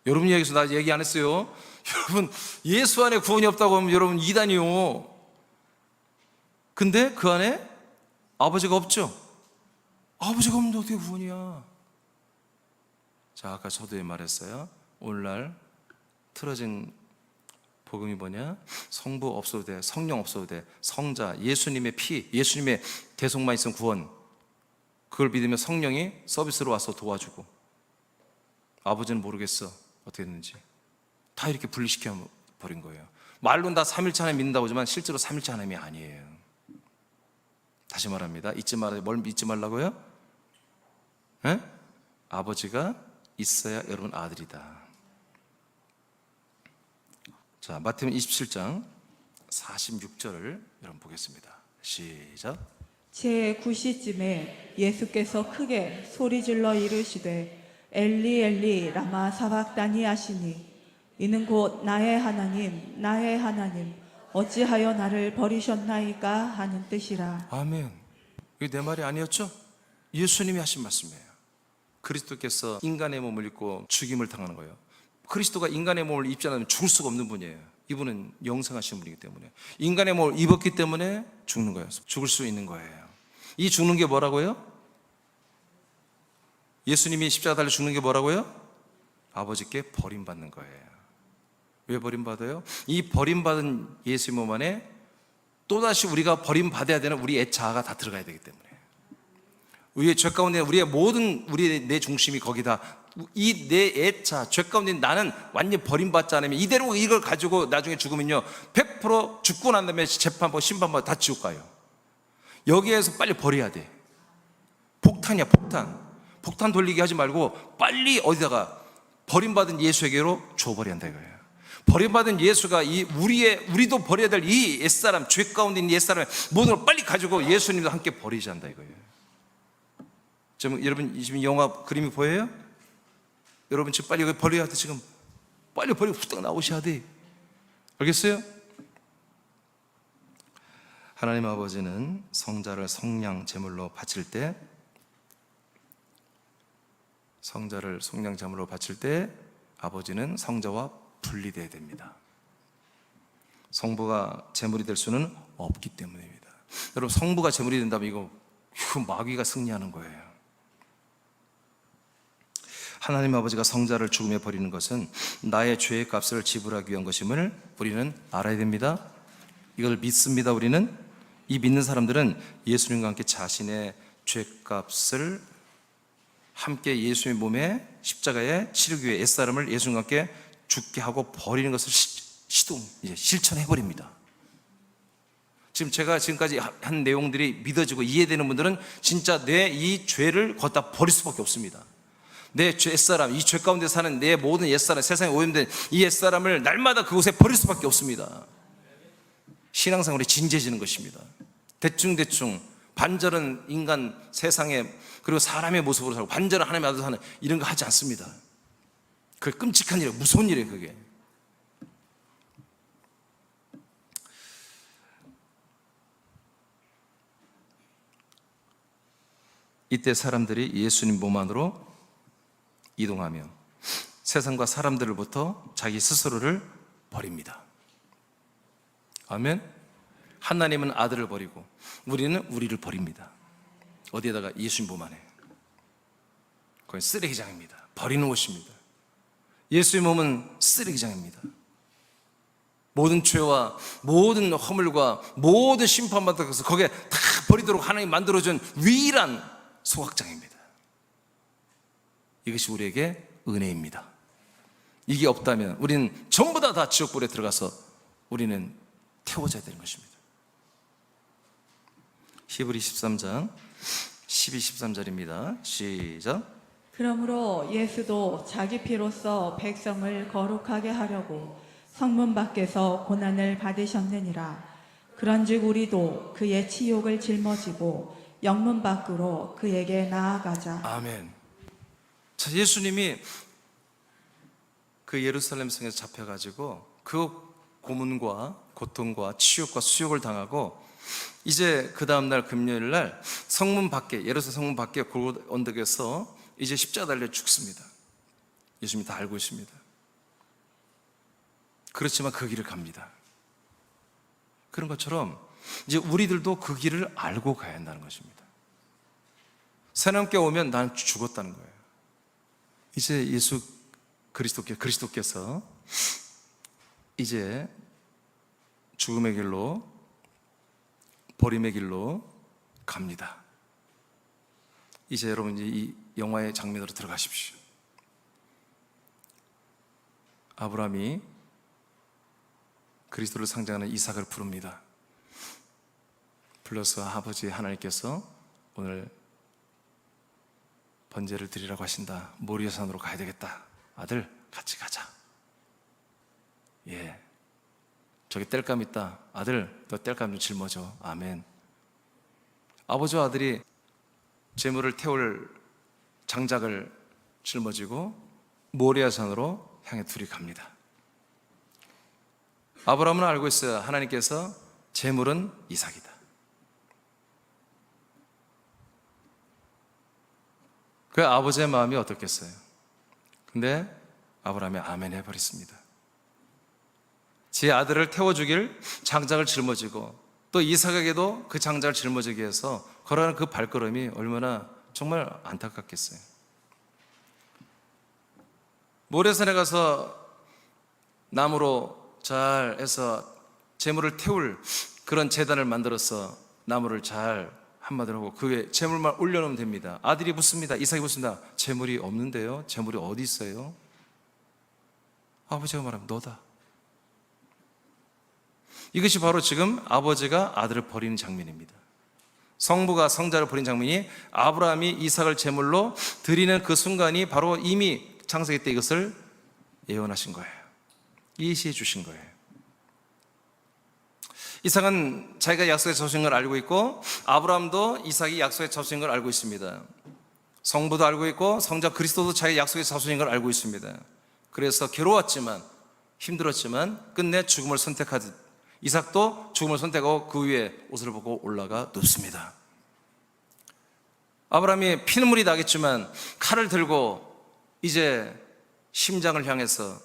여러분 얘기해서 나 얘기 안 했어요. 여러분 예수 안에 구원이 없다고 하면 여러분 이단이요. 근데 그 안에 아버지가 없죠. 아버지가 없는데 어떻게 구원이야? 자, 아까 저도 말했어요. 오늘날 틀어진 복음이 뭐냐? 성부 없어도 돼, 성령 없어도 돼, 성자, 예수님의 피, 예수님의 대속만 있으면 구원, 그걸 믿으면 성령이 서비스로 와서 도와주고, 아버지는 모르겠어 어떻게 됐는지, 다 이렇게 분리시켜 버린 거예요. 말로는 다 삼일체 하나님 믿는다고 하지만 실제로 삼일체 하나님이 아니에요. 다시 말합니다. 뭘 잊지 말라고요? 에? 아버지가 있어야 여러분 아들이다. 자, 마태복음 27장 46절을 여러분 보겠습니다. 시작. 제 9시쯤에 예수께서 크게 소리질러 이르시되 엘리 엘리 라마 사박다니 하시니 이는 곧 나의 하나님 어찌하여 나를 버리셨나이까 하는 뜻이라. 아멘. 이게 내 말이 아니었죠? 예수님이 하신 말씀이에요. 그리스도께서 인간의 몸을 입고 죽임을 당하는 거예요. 그리스도가 인간의 몸을 입지 않으면 죽을 수가 없는 분이에요. 이분은 영생하신 분이기 때문에 인간의 몸을 입었기 때문에 죽는 거예요. 죽을 수 있는 거예요. 이 죽는 게 뭐라고요? 예수님이 십자가 달려 죽는 게 뭐라고요? 아버지께 버림받는 거예요. 왜 버림받아요? 이 버림받은 예수의 몸 안에 또다시 우리가 버림받아야 되는 우리의 자아가 다 들어가야 되기 때문에, 우리의 죄 가운데 우리의 모든 우리의 내 중심이 거기다, 이 내 애자 죄 가운데 나는 완전히 버림받지 않으면 이대로 이걸 가지고 나중에 죽으면요 100% 죽고 난 다음에 재판받고 심판받고 다 지옥 가요. 여기에서 빨리 버려야 돼. 폭탄이야, 폭탄 돌리기 하지 말고 빨리 어디다가 버림받은 예수에게로 줘버려야 한다 이거예요. 버림받은 예수가 우리도 버려야 될 이 옛사람, 죄 가운데 있는 옛사람의 모든 걸 빨리 가지고 예수님도 함께 버리자 한다 이거예요. 지금 여러분 지금 영화 그림이 보여요? 여러분 지금 빨리 여기 버려야 돼. 지금 빨리 버리고 후딱 나오셔야 돼. 알겠어요? 하나님 아버지는 성자를 성량 제물로 바칠 때, 아버지는 성자와 분리되어야 됩니다. 성부가 제물이 될 수는 없기 때문입니다. 여러분, 성부가 제물이 된다면 이거 마귀가 승리하는 거예요. 하나님 아버지가 성자를 죽음에 버리는 것은 나의 죄의 값을 지불하기 위한 것임을 우리는 알아야 됩니다. 이걸 믿습니다. 우리는 이 믿는 사람들은 예수님과 함께 자신의 죄값을 함께 예수의 몸에 십자가에 치르기 위해 옛사람을 예수님과 함께 죽게 하고 버리는 것을 실천해 버립니다. 지금 제가 지금까지 한 내용들이 믿어지고 이해되는 분들은 진짜 내 이 죄를 걷다 버릴 수밖에 없습니다. 내 옛사람, 이 죄 가운데 사는 내 모든 옛사람, 세상에 오염된 이 옛사람을 날마다 그곳에 버릴 수밖에 없습니다. 신앙생활이 진지해지는 것입니다. 대충 반절은 인간 세상에 그리고 사람의 모습으로 살고 반절은 하나님의 아들로 사는 이런 거 하지 않습니다. 그게 끔찍한 일이에요. 무서운 일이에요. 그게 이때 사람들이 예수님 몸 안으로 이동하며 세상과 사람들로부터 자기 스스로를 버립니다. 아멘. 하나님은 아들을 버리고 우리는 우리를 버립니다. 어디에다가? 예수님 몸 안에. 거기 쓰레기장입니다. 버리는 곳입니다. 예수의 몸은 쓰레기장입니다. 모든 죄와 모든 허물과 모든 심판받는 것을 거기에 다 버리도록 하나님이 만들어준 유일한 소각장입니다. 이것이 우리에게 은혜입니다. 이게 없다면 우리는 전부 다 지옥불에 들어가서 우리는 태워져야 되는 것입니다. 히브리 13장 12, 13절입니다. 시작. 그러므로 예수도 자기 피로써 백성을 거룩하게 하려고 성문 밖에서 고난을 받으셨느니라. 그런즉 우리도 그의 치욕을 짊어지고 영문 밖으로 그에게 나아가자. 아멘. 자, 예수님이 그 예루살렘 성에서 잡혀가지고 그 고문과 고통과 치욕과 수욕을 당하고 이제 그 다음날 금요일 날 성문 밖에, 예루살렘 성문 밖에 골고다 언덕에서 이제 십자가 달려 죽습니다. 예수님이 다 알고 있습니다. 그렇지만 그 길을 갑니다. 그런 것처럼 이제 우리들도 그 길을 알고 가야 한다는 것입니다. 새넘게 오면 난 죽었다는 거예요. 이제 예수 그리스도께서 이제 죽음의 길로, 버림의 길로 갑니다. 이제 여러분 이 영화의 장면으로 들어가십시오. 아브라함이 그리스도를 상징하는 이삭을 부릅니다. 불러서 아버지 하나님께서 오늘 번제를 드리라고 하신다. 모리아산으로 가야 되겠다. 아들 같이 가자. 예, 저기 땔감 있다. 아들 너 땔감 좀 짊어져. 아멘. 아버지와 아들이 제물을 태울 장작을 짊어지고 모리아산으로 향해 둘이 갑니다. 아브라함은 알고 있어요. 하나님께서 제물은 이삭이다. 그 아버지의 마음이 어떻겠어요? 근데 아브라함이 아멘 해버렸습니다. 제 아들을 태워주길 장작을 짊어지고 또 이삭에게도 그 장작을 짊어지게 해서 걸어가는 그 발걸음이 얼마나 정말 안타깝겠어요. 모래산에 가서 나무로 잘 해서 제물을 태울 그런 제단을 만들어서 나무를 잘 한마디로 하고 그 위에 제물만 올려놓으면 됩니다. 아들이 묻습니다. 이삭이 묻습니다. 제물이 없는데요? 제물이 어디 있어요? 아버지가 말하면 너다. 이것이 바로 지금 아버지가 아들을 버리는 장면입니다. 성부가 성자를 버린 장면이 아브라함이 이삭을 제물로 드리는 그 순간이 바로 이미 창세기 때 이것을 예언하신 거예요. 예시해 주신 거예요. 이삭은 자기가 약속에 접수인 걸 알고 있고 아브라함도 이삭이 약속에 접수인 걸 알고 있습니다. 성부도 알고 있고 성자 그리스도도 자기 약속에 접수인 걸 알고 있습니다. 그래서 괴로웠지만 힘들었지만 끝내 죽음을 선택하듯 이삭도 죽음을 선택하고 그 위에 옷을 벗고 올라가 눕습니다. 아브라함이 피눈물이 나겠지만 칼을 들고 이제 심장을 향해서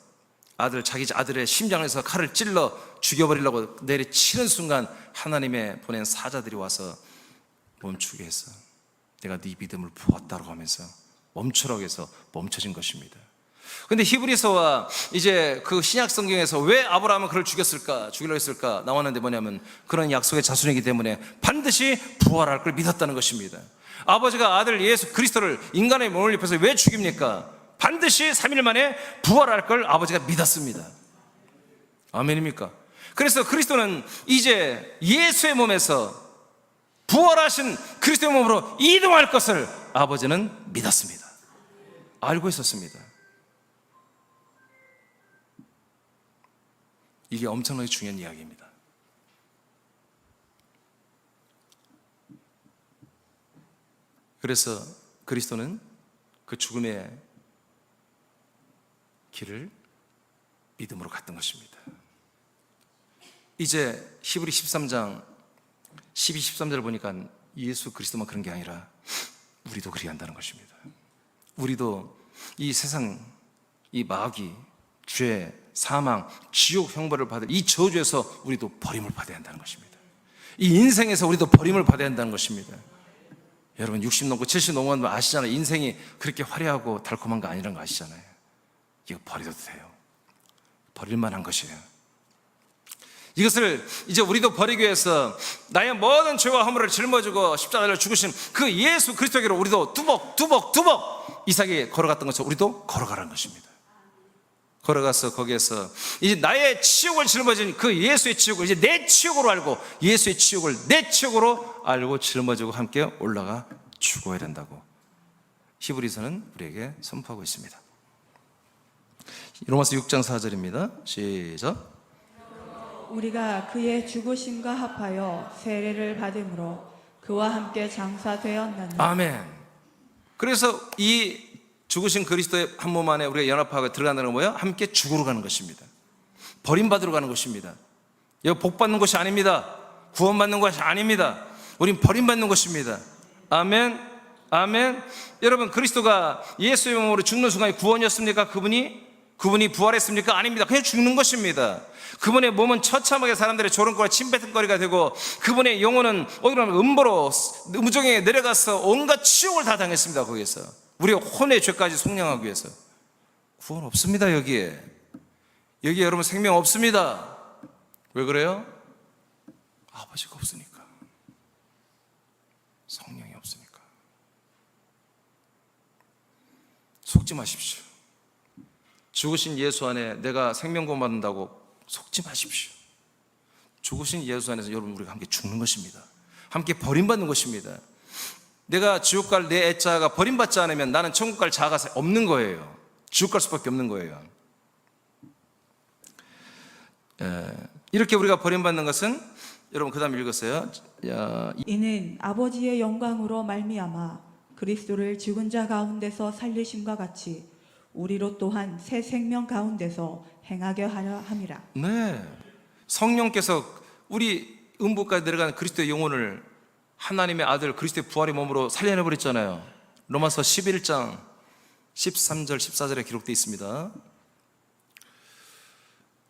자기 아들의 심장에서 칼을 찔러 죽여버리려고 내리치는 순간 하나님의 보낸 사자들이 와서 멈추게 해서 내가 네 믿음을 보았다고 하면서 멈추라고 해서 멈춰진 것입니다. 근데 히브리서와 이제 그 신약 성경에서 왜 아브라함은 그를 죽이려고 했을까 나왔는데 뭐냐면 그런 약속의 자손이기 때문에 반드시 부활할 걸 믿었다는 것입니다. 아버지가 아들 예수 그리스도를 인간의 몸을 입혀서 왜 죽입니까? 반드시 3일 만에 부활할 걸 아버지가 믿었습니다. 아멘입니까? 그래서 그리스도는 이제 예수의 몸에서 부활하신 그리스도의 몸으로 이동할 것을 아버지는 믿었습니다. 알고 있었습니다. 이게 엄청나게 중요한 이야기입니다. 그래서 그리스도는 그 죽음의 길을 믿음으로 갔던 것입니다. 이제 히브리 13장 12, 13절을 보니까 예수 그리스도만 그런 게 아니라 우리도 그리 한다는 것입니다. 우리도 이 세상, 이 마귀, 죄, 사망, 지옥 형벌을 받을 이 저주에서 우리도 버림을 받아야 한다는 것입니다. 이 인생에서 우리도 버림을 받아야 한다는 것입니다. 여러분 60 넘고 70 넘으면 아시잖아요. 인생이 그렇게 화려하고 달콤한 거 아니라는 거 아시잖아요. 이거 버려도 돼요. 버릴 만한 것이에요. 이것을 이제 우리도 버리기 위해서 나의 모든 죄와 허물을 짊어지고 십자가를 죽으신 그 예수 그리스도에게로 우리도 두벅 이삭이 걸어갔던 것처럼 우리도 걸어가라는 것입니다. 걸어가서 거기에서 이제 나의 치욕을 짊어진 그 예수의 치욕을 이제 내 치욕으로 알고 예수의 치욕을 내 치욕으로 알고 짊어지고 함께 올라가 죽어야 된다고 히브리서는 우리에게 선포하고 있습니다. 로마서 6장 4절입니다. 시작. 우리가 그의 죽으심과 합하여 세례를 받음으로 그와 함께 장사되었나니. 아멘. 그래서 이 죽으신 그리스도의 한 몸 안에 우리가 연합하고 들어간다는 건 뭐예요? 함께 죽으러 가는 것입니다. 버림받으러 가는 것입니다. 이거 복받는 것이 아닙니다. 구원받는 것이 아닙니다. 우린 버림받는 것입니다. 아멘. 아멘. 여러분 그리스도가 예수의 몸으로 죽는 순간이 구원이었습니까? 그분이 부활했습니까? 아닙니다. 그냥 죽는 것입니다. 그분의 몸은 처참하게 사람들의 조롱거리와 침뱉음거리가 되고 그분의 영혼은 어디로 가면 음보로 무정에 내려가서 온갖 치욕을 다 당했습니다. 거기에서 우리의 혼의 죄까지 속량하기 위해서. 구원 없습니다. 여기에 여러분 생명 없습니다. 왜 그래요? 아버지가 없으니까. 성령이 없으니까. 속지 마십시오. 죽으신 예수 안에 내가 생명 구원 받는다고 속지 마십시오. 죽으신 예수 안에서 여러분 우리가 함께 죽는 것입니다. 함께 버림받는 것입니다. 내가 지옥 갈 내 애자가 버림받지 않으면 나는 천국 갈 자아가 없는 거예요. 지옥 갈 수밖에 없는 거예요. 이렇게 우리가 버림받는 것은 여러분 그 다음 읽었어요. 이는 아버지의 영광으로 말미암아 그리스도를 죽은 자 가운데서 살리심과 같이 우리로 또한 새 생명 가운데서 행하게 하려 함이라. 네, 성령께서 우리 음부까지 내려가는 그리스도의 영혼을 하나님의 아들 그리스도의 부활의 몸으로 살려내버렸잖아요. 로마서 11장 13절 14절에 기록되어 있습니다.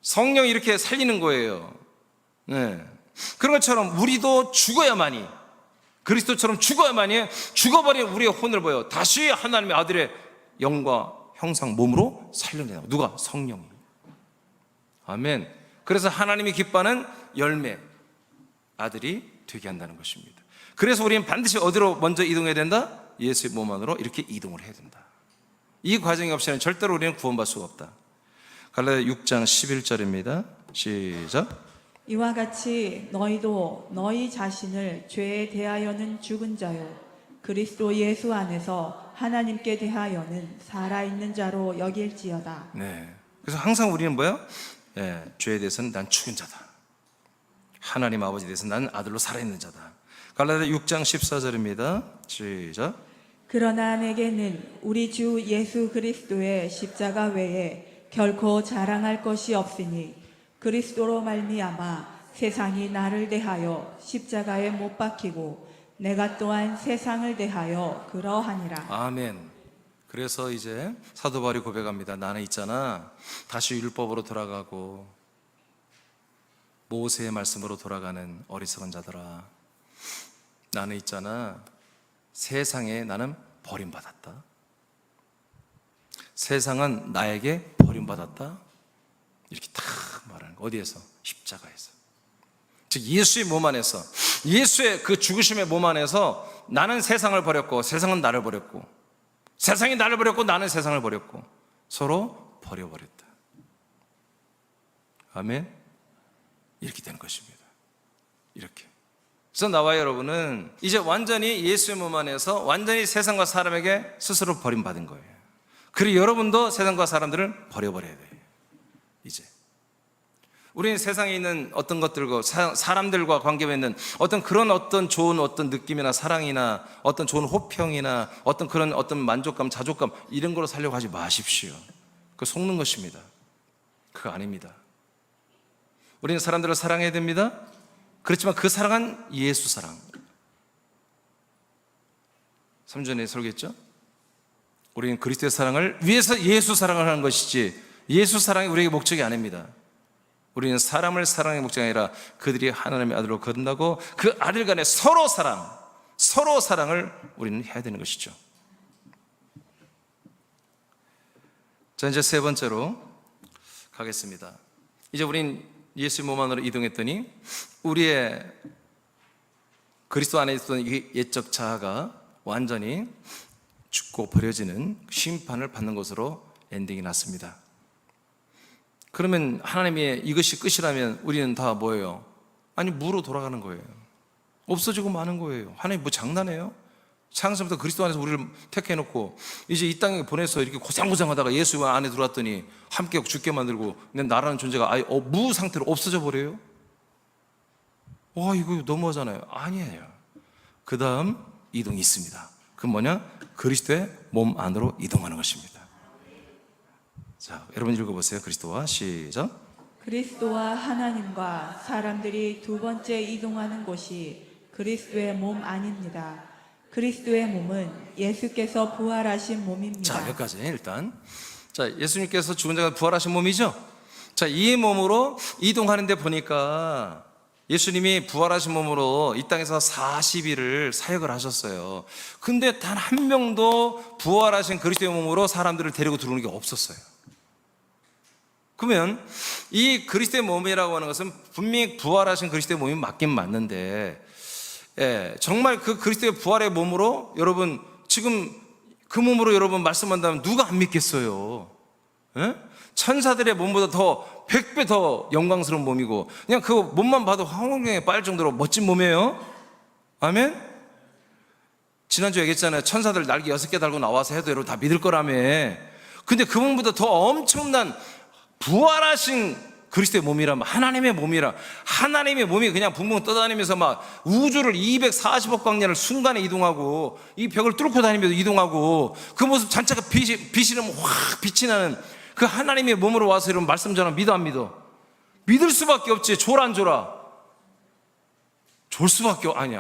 성령이 이렇게 살리는 거예요. 네. 그런 것처럼 우리도 죽어야만이, 그리스도처럼 죽어야만이 죽어버린 우리의 혼을 보여 다시 하나님의 아들의 영과 형상 몸으로 살려내요. 누가? 성령이. 아멘. 그래서 하나님이 기뻐하는 열매, 아들이 되게 한다는 것입니다. 그래서 우리는 반드시 어디로 먼저 이동해야 된다? 예수의 몸 안으로 이렇게 이동을 해야 된다. 이 과정이 없이는 절대로 우리는 구원받을 수가 없다. 갈라디아 6장 11절입니다. 시작. 이와 같이 너희도 너희 자신을 죄에 대하여는 죽은 자요 그리스도 예수 안에서 하나님께 대하여는 살아있는 자로 여길지어다. 네. 그래서 항상 우리는 뭐예요? 죄에 대해서는 난 죽은 자다. 하나님 아버지에 대해서는 난 아들로 살아있는 자다. 갈라디아 6장 14절입니다. 시작. 그러나 내게는 우리 주 예수 그리스도의 십자가 외에 결코 자랑할 것이 없으니 그리스도로 말미암아 세상이 나를 대하여 십자가에 못 박히고 내가 또한 세상을 대하여 그러하니라. 아멘. 그래서 이제 사도 바울이 고백합니다. 나는 있잖아 다시 율법으로 돌아가고 모세의 말씀으로 돌아가는 어리석은 자들아, 나는 있잖아 세상에 나는 버림받았다. 세상은 나에게 버림받았다. 이렇게 딱 말하는 거. 어디에서? 십자가에서. 즉 예수의 몸 안에서, 예수의 그 죽으심의 몸 안에서 나는 세상을 버렸고 세상은 나를 버렸고, 세상이 나를 버렸고 나는 세상을 버렸고, 서로 버려버렸다. 아멘. 이렇게 되는 것입니다. 이렇게. 그래서 나와 여러분은 이제 완전히 예수의 몸 안에서 완전히 세상과 사람에게 스스로 버림받은 거예요. 그리고 여러분도 세상과 사람들을 버려버려야 돼요. 이제 우리는 세상에 있는 어떤 것들과 사람들과 관계 맺는 어떤 그런 어떤 좋은 어떤 느낌이나 사랑이나 어떤 좋은 호평이나 어떤 그런 어떤 만족감, 자족감 이런 거로 살려고 하지 마십시오. 그거 속는 것입니다. 그거 아닙니다. 우리는 사람들을 사랑해야 됩니다. 그렇지만 그 사랑은 예수 사랑. 3전에 설교했죠? 우리는 그리스도의 사랑을 위해서 예수 사랑을 하는 것이지 예수 사랑이 우리에게 목적이 아닙니다. 우리는 사람을 사랑의 목적이 아니라 그들이 하나님의 아들로 거듭나고 그 아들 간의 서로 사랑을 우리는 해야 되는 것이죠. 자, 이제 세 번째로 가겠습니다. 이제 우린 예수의 몸 안으로 이동했더니 우리의 그리스도 안에 있었던 이 옛적 자아가 완전히 죽고 버려지는 심판을 받는 것으로 엔딩이 났습니다. 그러면 하나님의 이것이 끝이라면 우리는 다 뭐예요? 아니 무로 돌아가는 거예요. 없어지고 마는 거예요. 하나님 뭐 장난해요? 창세부터 그리스도 안에서 우리를 택해놓고 이제 이 땅에 보내서 이렇게 고생고생하다가 예수 안에 들어왔더니 함께 죽게 만들고 나라는 존재가 아예 무 상태로 없어져 버려요? 와, 이거 너무하잖아요. 아니에요. 그 다음 이동이 있습니다. 그건 뭐냐? 그리스도의 몸 안으로 이동하는 것입니다. 자, 여러분 읽어보세요. 그리스도와 시작. 그리스도와 하나님과 사람들이 두 번째 이동하는 곳이 그리스도의 몸 안입니다. 그리스도의 몸은 예수께서 부활하신 몸입니다. 자, 여기까지 일단. 자, 예수님께서 죽은 자가 부활하신 몸이죠. 자, 이 몸으로 이동하는데 보니까 예수님이 부활하신 몸으로 이 땅에서 40일을 사역을 하셨어요. 근데 단 한 명도 부활하신 그리스도의 몸으로 사람들을 데리고 들어오는 게 없었어요. 그러면 이 그리스도의 몸이라고 하는 것은 분명히 부활하신 그리스도의 몸이 맞긴 맞는데, 정말 그 그리스도의 부활의 몸으로 여러분 지금 그 몸으로 여러분 말씀한다면 누가 안 믿겠어요? 천사들의 몸보다 더 100배 더 영광스러운 몸이고, 그냥 그 몸만 봐도 황홀경에 빠질 정도로 멋진 몸이에요. 아멘? 지난주에 얘기했잖아요. 천사들 날개 6개 달고 나와서 해도 여러분 다 믿을 거라며. 근데 그 몸보다 더 엄청난 부활하신 그리스도의 몸이라, 하나님의 몸이라, 하나님의 몸이 그냥 붕붕 떠다니면서 막 우주를 240억 광년을 순간에 이동하고 이 벽을 뚫고 다니면서 이동하고 그 모습 잔차가 빛이 나면 확 빛이 나는 그 하나님의 몸으로 와서 이런 말씀 전하 믿어 안 믿어? 믿을 수밖에 없지. 졸 안 졸아? 졸 수밖에 아니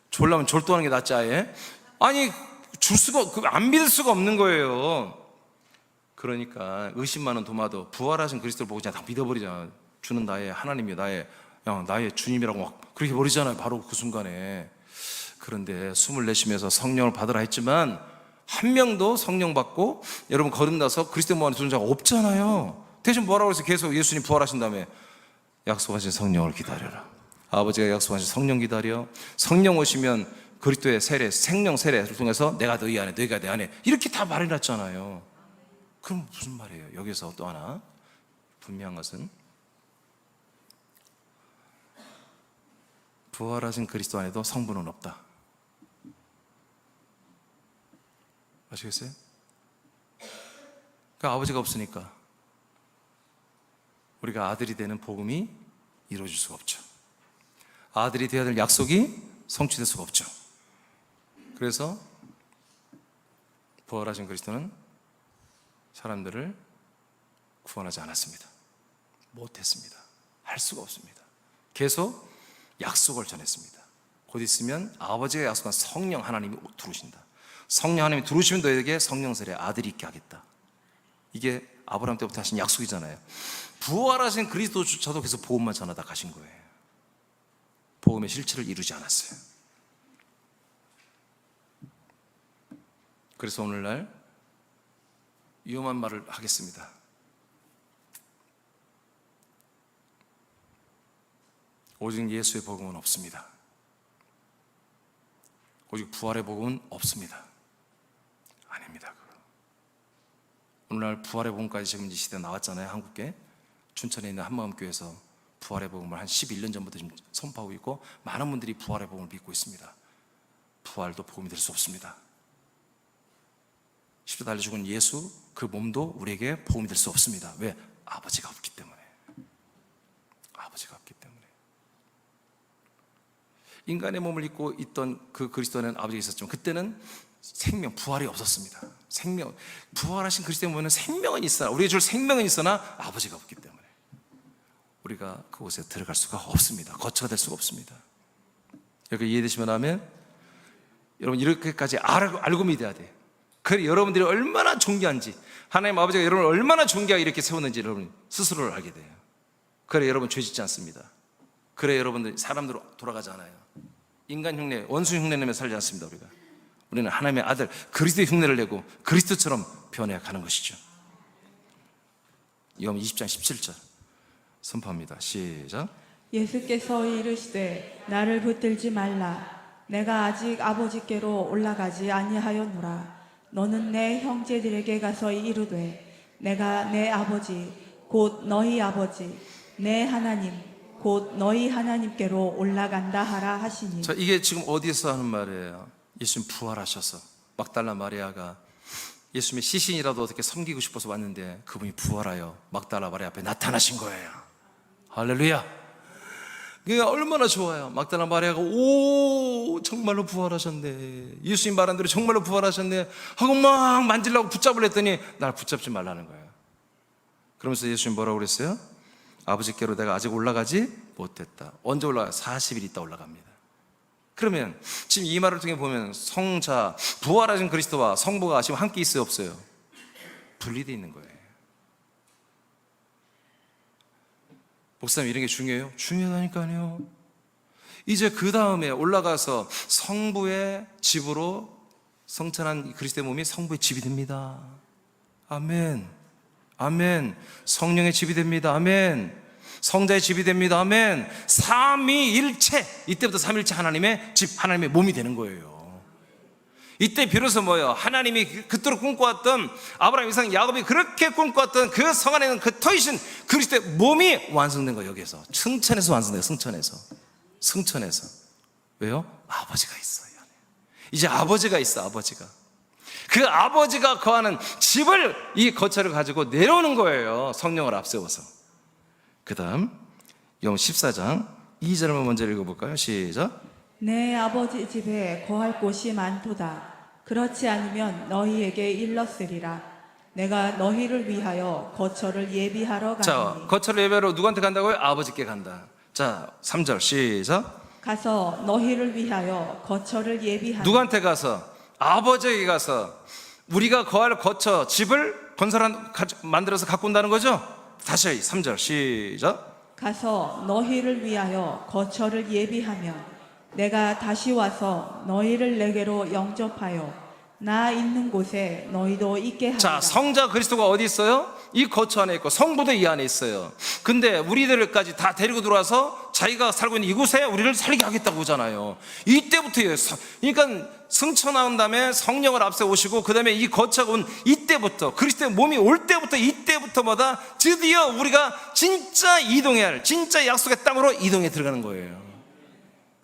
졸라면 졸도하는 게 낫지 아예. 아니 줄 수가 안 믿을 수가 없는 거예요. 그러니까 의심많은 도마도 부활하신 그리스도를 보고 그냥 다 믿어버리잖아. 주는 나의 하나님이 나의 주님이라고 막 그렇게 버리잖아요. 바로 그 순간에. 그런데 숨을 내쉬면서 성령을 받으라 했지만 한 명도 성령 받고 여러분 거듭나서 그리스도 몸 안에 들어온 자가 없잖아요. 대신 뭐라고 해서 계속 예수님 부활하신 다음에 약속하신 성령을 기다려라. 아버지가 약속하신 성령 기다려. 성령 오시면 그리스도의 세례, 생명 세례를 통해서 내가 너희 안에, 너희가 내 안에, 이렇게 다 말해놨잖아요. 그럼 무슨 말이에요? 여기서 또 하나 분명한 것은 부활하신 그리스도 안에도 성부는 없다. 아시겠어요? 그러니까 아버지가 없으니까 우리가 아들이 되는 복음이 이루어질 수가 없죠. 아들이 되어야 될 약속이 성취될 수가 없죠. 그래서 부활하신 그리스도는 사람들을 구원하지 않았습니다. 못했습니다. 할 수가 없습니다. 계속 약속을 전했습니다. 곧 있으면 아버지가 약속한 성령 하나님이 들어오신다. 성령 하나님이 들어오시면 너에게 성령 세례 아들이 있게 하겠다. 이게 아브라함 때부터 하신 약속이잖아요. 부활하신 그리스도조차도 계속 복음만 전하다 가신 거예요. 복음의 실체를 이루지 않았어요. 그래서 오늘날 위험한 말을 하겠습니다. 오직 예수의 복음은 없습니다. 오직 부활의 복음은 없습니다. 아닙니다. 오늘날 부활의 복음까지 지금 이 시대에 나왔잖아요. 한국에 춘천에 있는 한마음교회에서 부활의 복음을 한 11년 전부터 지금 선포하고 있고 많은 분들이 부활의 복음을 믿고 있습니다. 부활도 복음이 될 수 없습니다. 십자가에 달려 죽은 예수 그 몸도 우리에게 복음이 될 수 없습니다. 왜? 아버지가 없기 때문에. 아버지가 없기 때문에. 인간의 몸을 입고 있던 그 그리스도는 아버지가 있었지만 그때는 생명, 부활이 없었습니다. 생명, 부활하신 그리스도의 몸에는 생명은 있으나, 우리의 줄 생명은 있으나 아버지가 없기 때문에 우리가 그곳에 들어갈 수가 없습니다. 거처가 될 수가 없습니다. 여기 이해되시면 하면 여러분 이렇게까지 알고 믿어야 돼요. 그래 여러분들이 얼마나 존귀한지, 하나님 아버지가 여러분을 얼마나 존귀하게 이렇게 세웠는지 여러분 스스로를 알게 돼요. 그래 여러분 죄 짓지 않습니다. 그래 여러분들 사람대로 돌아가지 않아요. 인간 흉내, 원수 흉내 내며 살지 않습니다. 우리는 하나님의 아들 그리스도의 흉내를 내고 그리스도처럼 변해 가는 것이죠. 요한 20장 17절 선포합니다. 시작. 예수께서 이르시되 나를 붙들지 말라. 내가 아직 아버지께로 올라가지 아니하였노라. 너는 내 형제들에게 가서 이르되 내가 내 아버지 곧 너희 아버지 내 하나님 곧 너희 하나님께로 올라간다 하라 하시니. 자, 이게 지금 어디에서 하는 말이에요? 예수님 부활하셔서 막달라 마리아가 예수님의 시신이라도 어떻게 섬기고 싶어서 왔는데 그분이 부활하여 막달라 마리아 앞에 나타나신 거예요. 할렐루야. 그게 얼마나 좋아요. 막달라 마리아가 오 정말로 부활하셨네, 예수님 말한 대로 정말로 부활하셨네 하고 막 만지려고 붙잡으려 했더니 날 붙잡지 말라는 거예요. 그러면서 예수님 뭐라고 그랬어요? 아버지께로 내가 아직 올라가지 못했다. 언제 올라가요? 40일 있다 올라갑니다. 그러면 지금 이 말을 통해 보면 성자, 부활하신 그리스도와 성부가 지금 함께 있어요, 없어요? 분리되어 있는 거예요. 목사님 이런 게 중요해요? 중요하다니까요. 이제 그 다음에 올라가서 성부의 집으로 성찬한 그리스도의 몸이 성부의 집이 됩니다. 아멘. 아멘. 성령의 집이 됩니다. 아멘. 성자의 집이 됩니다. 아멘. 삼위일체, 이때부터 삼위일체 하나님의 집, 하나님의 몸이 되는 거예요. 이때 비로소 뭐예요? 하나님이 그토록 꿈꿔왔던 아브라함, 이삭, 야곱이 그렇게 꿈꿔왔던 그 성 안에 있는 그 터이신 그리스도의 몸이 완성된 거예요. 여기에서 승천에서 완성돼요. 승천에서. 왜요? 아버지가 있어요. 이제 아버지가 있어. 아버지가, 그 아버지가 거하는 집을, 이 거처를 가지고 내려오는 거예요. 성령을 앞세워서. 그 다음 영 14장 2절만 먼저 읽어볼까요? 시작. 내 아버지 집에 거할 곳이 많도다. 그렇지 않으면 너희에게 일렀으리라. 내가 너희를 위하여 거처를 예비하러 자, 가니 거처를 예배하러 누구한테 간다고요? 아버지께 간다. 자, 3절 시작. 가서 너희를 위하여 거처를 예비하니 누구한테 가서? 아버지에게 가서 우리가 거할 거처, 집을 만들어서 갖고 온다는 거죠? 다시 3절 시작. 가서 너희를 위하여 거처를 예비하면 내가 다시 와서 너희를 내게로 영접하여 나 있는 곳에 너희도 있게 하리라. 자, 성자 그리스도가 어디 있어요? 이 거처 안에 있고 성부도 이 안에 있어요. 근데 우리들까지 다 데리고 들어와서 자기가 살고 있는 이곳에 우리를 살게 하겠다고 하잖아요. 이때부터예요. 그러니까 승천 나온 다음에 성령을 앞세우시고 그 다음에 이 거처가 온 이때부터, 그리스도의 몸이 올 때부터, 이때부터마다 드디어 우리가 진짜 이동해야 할, 진짜 약속의 땅으로 이동해 들어가는 거예요.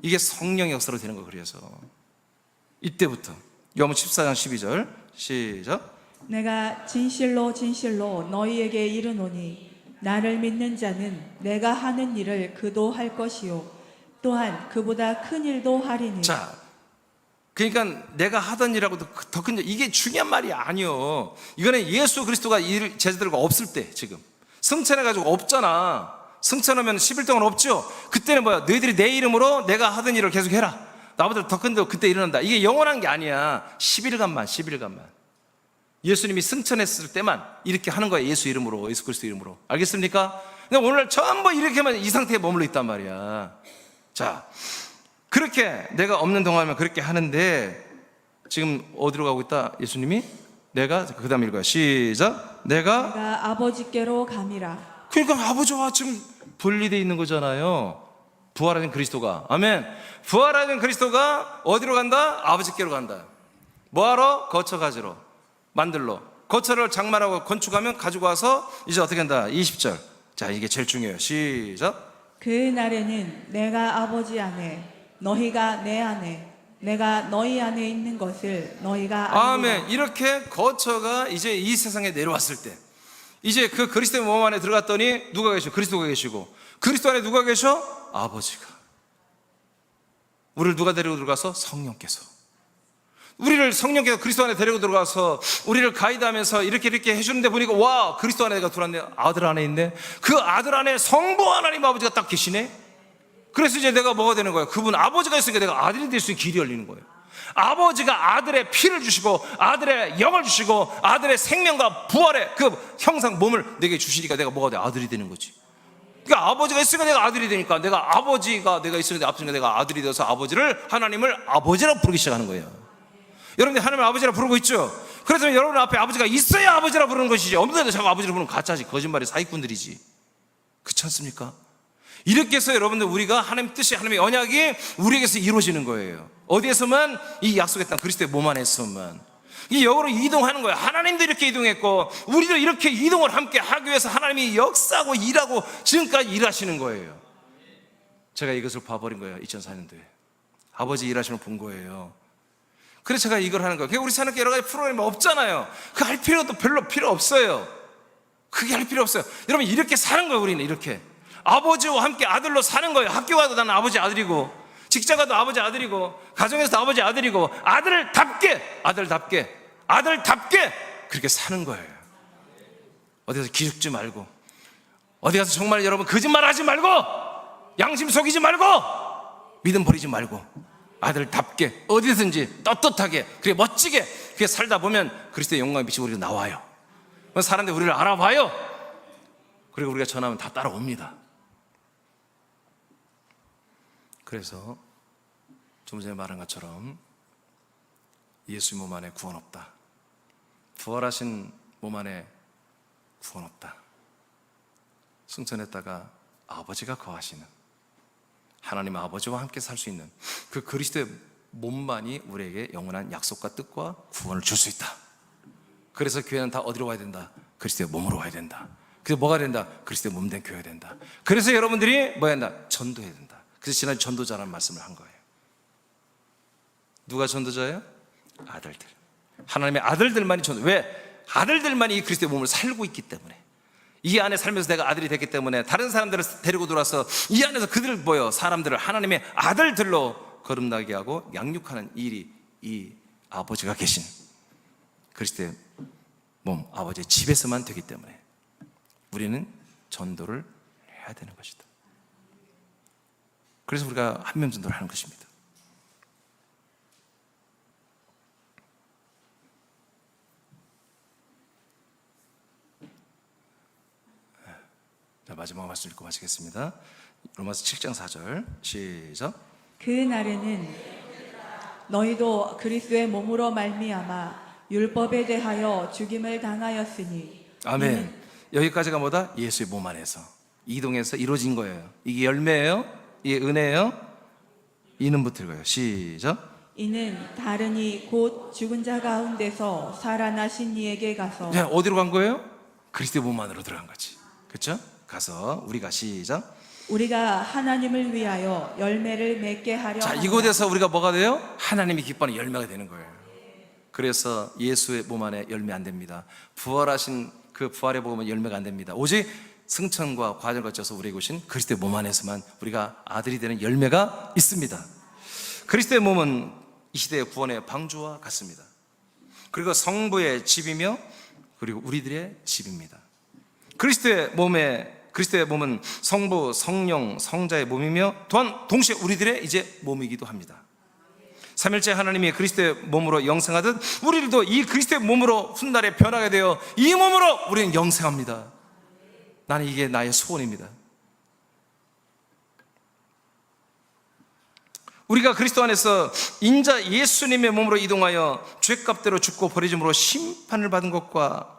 이게 성령의 역사로 되는 거예요. 그래서 이때부터 요한 14장 12절 시작. 내가 진실로 진실로 너희에게 이르노니 나를 믿는 자는 내가 하는 일을 그도 할 것이요 또한 그보다 큰 일도 하리니. 자, 그러니까 내가 하던 일하고도 더 큰 일, 이게 중요한 말이 아니요. 이거는 예수 그리스도가 제자들과 없을 때, 지금 승천해가지고 없잖아. 승천하면 10일 동안 없죠. 그때는 뭐야? 너희들이 내 이름으로 내가 하던 일을 계속 해라. 나보다 더 큰 데 그때 일어난다. 이게 영원한 게 아니야. 11일간만 예수님이 승천했을 때만 이렇게 하는 거야. 예수 이름으로, 예수 그리스도 이름으로. 알겠습니까? 근데 오늘 전부 이렇게만 이 상태에 머물러 있단 말이야. 자, 그렇게 내가 없는 동안만 그렇게 하는데 지금 어디로 가고 있다? 예수님이 내가, 그 다음 읽어요. 시작. 내가 아버지께로 감이라. 그러니까 아버지와 지금 분리되어 있는 거잖아요. 부활하신 그리스도가. 아멘. 부활하신 그리스도가 어디로 간다? 아버지께로 간다. 뭐하러? 거처 가지러, 만들러. 거처를 장만하고 건축하면 가지고 와서 이제 어떻게 한다? 20절. 자, 이게 제일 중요해요. 시작. 그 날에는 내가 아버지 안에 너희가 내 안에 내가 너희 안에 있는 것을 너희가 알리라. 아멘. 이렇게 거처가 이제 이 세상에 내려왔을 때, 이제 그 그리스도의 몸 안에 들어갔더니 누가 계셔? 그리스도가 계시고, 그리스도 안에 누가 계셔? 아버지가. 우리를 누가 데리고 들어가서? 성령께서. 우리를 성령께서 그리스도 안에 데리고 들어가서 우리를 가이드하면서 이렇게 해주는데 보니까 와, 그리스도 안에 내가 들어왔네. 아들 안에 있네. 그 아들 안에 성부 하나님 아버지가 딱 계시네. 그래서 이제 내가 뭐가 되는 거예요? 그분 아버지가 있으니까 내가 아들이 될 수 있는 길이 열리는 거예요. 아버지가 아들의 피를 주시고 아들의 영을 주시고 아들의 생명과 부활의 그 형상 몸을 내게 주시니까 내가 뭐가 돼? 아들이 되는 거지. 그러니까 아버지가 있으니까 내가 아들이 되니까, 내가 아버지가 내가 있으니까 내가 아들이 되어서 아버지를, 하나님을 아버지라고 부르기 시작하는 거예요. 여러분들 하나님을 아버지라고 부르고 있죠? 그래서 여러분 앞에 아버지가 있어야 아버지라고 부르는 것이지, 없는데도 자꾸 아버지라고 부르면 가짜지, 거짓말이, 사기꾼들이지. 그렇지 않습니까? 이렇게 해서 여러분들 우리가 하나님 뜻이, 하나님의 언약이 우리에게서 이루어지는 거예요. 어디에서만? 이 약속의 땅 그리스도의 몸 안에서만. 이 영으로 이동하는 거예요. 하나님도 이렇게 이동했고 우리도 이렇게 이동을 함께 하기 위해서 하나님이 역사하고 일하고 지금까지 일하시는 거예요. 제가 이것을 봐버린 거예요. 2004년도에 아버지 일하시는 본 거예요. 그래서 제가 이걸 하는 거예요. 우리 사는 게 여러 가지 프로그램이 없잖아요. 그 할 필요도 별로 필요 없어요. 그게 할 필요 없어요. 여러분 이렇게 사는 거예요. 우리는 이렇게 아버지와 함께 아들로 사는 거예요. 학교 가도 나는 아버지 아들이고, 직장 가도 아버지 아들이고, 가정에서도 아버지 아들이고, 아들답게 그렇게 사는 거예요. 어디 가서 기죽지 말고, 어디 가서 정말 여러분 거짓말 하지 말고, 양심 속이지 말고, 믿음 버리지 말고, 아들답게 어디든지 떳떳하게 그렇게 멋지게 그렇게 살다 보면 그리스도의 영광의 빛이 우리로 나와요. 사람들이 우리를 알아봐요. 그리고 우리가 전하면 다 따라옵니다. 그래서 좀 전에 말한 것처럼 예수 몸 안에 구원 없다. 부활하신 몸 안에 구원 없다. 승천했다가 아버지가 거하시는 하나님 아버지와 함께 살 수 있는 그 그리스도의 몸만이 우리에게 영원한 약속과 뜻과 구원을 줄 수 있다. 그래서 교회는 다 어디로 와야 된다? 그리스도의 몸으로 와야 된다. 그래서 뭐가 된다? 그리스도의 몸 된 교회가 된다. 그래서 여러분들이 뭐 해야 된다? 전도해야 된다. 그래서 지난주 전도자라는 말씀을 한 거예요. 누가 전도자예요? 아들들. 하나님의 아들들만이 전도. 왜? 아들들만이 이 그리스도의 몸을 살고 있기 때문에, 이 안에 살면서 내가 아들이 됐기 때문에 다른 사람들을 데리고 들어와서 이 안에서 그들을 보여 사람들을 하나님의 아들들로 거듭나게 하고 양육하는 일이 이 아버지가 계신 그리스도의 몸, 아버지의 집에서만 되기 때문에 우리는 전도를 해야 되는 것이다. 그래서 우리가 한면 전도를 하는 것입니다. 자, 마지막 말씀 읽고 마치겠습니다. 로마서 7장 4절 시작. 그 날에는 너희도 그리스도의 몸으로 말미암아 율법에 대하여 죽임을 당하였으니. 아멘. 여기까지가 뭐다? 예수의 몸 안에서 이동해서 이루어진 거예요. 이게 열매예요? 이게 은혜예요? 이는 붙을 거예요. 시작. 이는 다른 이 곧 죽은 자 가운데서 살아나신 이에게 가서. 네, 어디로 간 거예요? 그리스도의 몸 안으로 들어간 거지. 그렇죠? 가서 우리가 시작. 우리가 하나님을 위하여 열매를 맺게 하려. 자, 하노라. 이곳에서 우리가 뭐가 돼요? 하나님이 기뻐하는 열매가 되는 거예요. 그래서 예수의 몸 안에 열매 안 됩니다. 부활하신 그 부활의 복음은 열매가 안 됩니다. 오직 승천과 과정을 거쳐서 우리에게 오신 그리스도의 몸 안에서만 우리가 아들이 되는 열매가 있습니다. 그리스도의 몸은 이 시대의 구원의 방주와 같습니다. 그리고 성부의 집이며 그리고 우리들의 집입니다. 그리스도의 몸은 성부, 성령, 성자의 몸이며 또한 동시에 우리들의 이제 몸이기도 합니다. 삼일째 하나님이 그리스도의 몸으로 영생하듯 우리들도 이 그리스도의 몸으로 훗날에 변하게 되어 이 몸으로 우리는 영생합니다. 나는 이게 나의 소원입니다. 우리가 그리스도 안에서 인자 예수님의 몸으로 이동하여 죄값대로 죽고 버리짐으로 심판을 받은 것과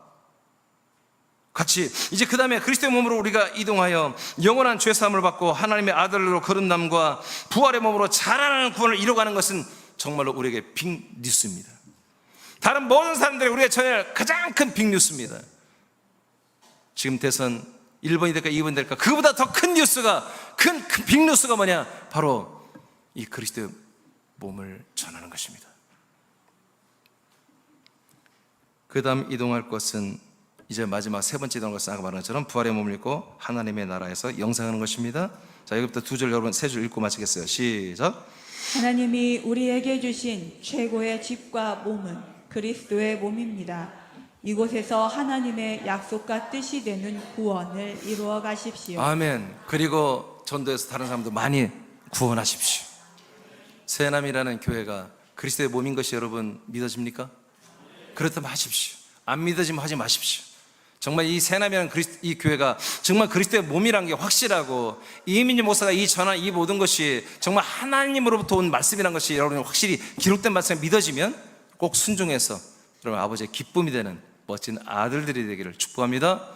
같이 이제 그 다음에 그리스도의 몸으로 우리가 이동하여 영원한 죄사함을 받고 하나님의 아들로 거듭남과 부활의 몸으로 자라나는 구원을 이뤄가는 것은 정말로 우리에게 빅뉴스입니다. 다른 모든 사람들이 우리가 전할 가장 큰 빅뉴스입니다. 지금 대선 1번이 될까 2번이 될까 그보다 더 큰 뉴스가 큰 빅뉴스가 뭐냐? 바로 이 그리스도의 몸을 전하는 것입니다. 그 다음 이동할 것은 이제 마지막 세 번째 이동할 것은 아까 말한 것처럼 부활의 몸을 입고 하나님의 나라에서 영생하는 것입니다. 자, 여기부터 두 줄 여러분 세 줄 읽고 마치겠어요. 시작. 하나님이 우리에게 주신 최고의 집과 몸은 그리스도의 몸입니다. 이곳에서 하나님의 약속과 뜻이 되는 구원을 이루어 가십시오. 아멘. 그리고 전도에서 다른 사람도 많이 구원하십시오. 새남이라는 교회가 그리스도의 몸인 것이 여러분 믿어집니까? 그렇다면 하십시오. 안 믿어지면 하지 마십시오. 정말 이 새남이라는 이 교회가 정말 그리스도의 몸이라는 게 확실하고 이민지 목사가 이 전한 이 모든 것이 정말 하나님으로부터 온 말씀이라는 것이 여러분이 확실히 기록된 말씀이 믿어지면 꼭 순종해서 여러분 아버지의 기쁨이 되는 멋진 아들들이 되기를 축복합니다.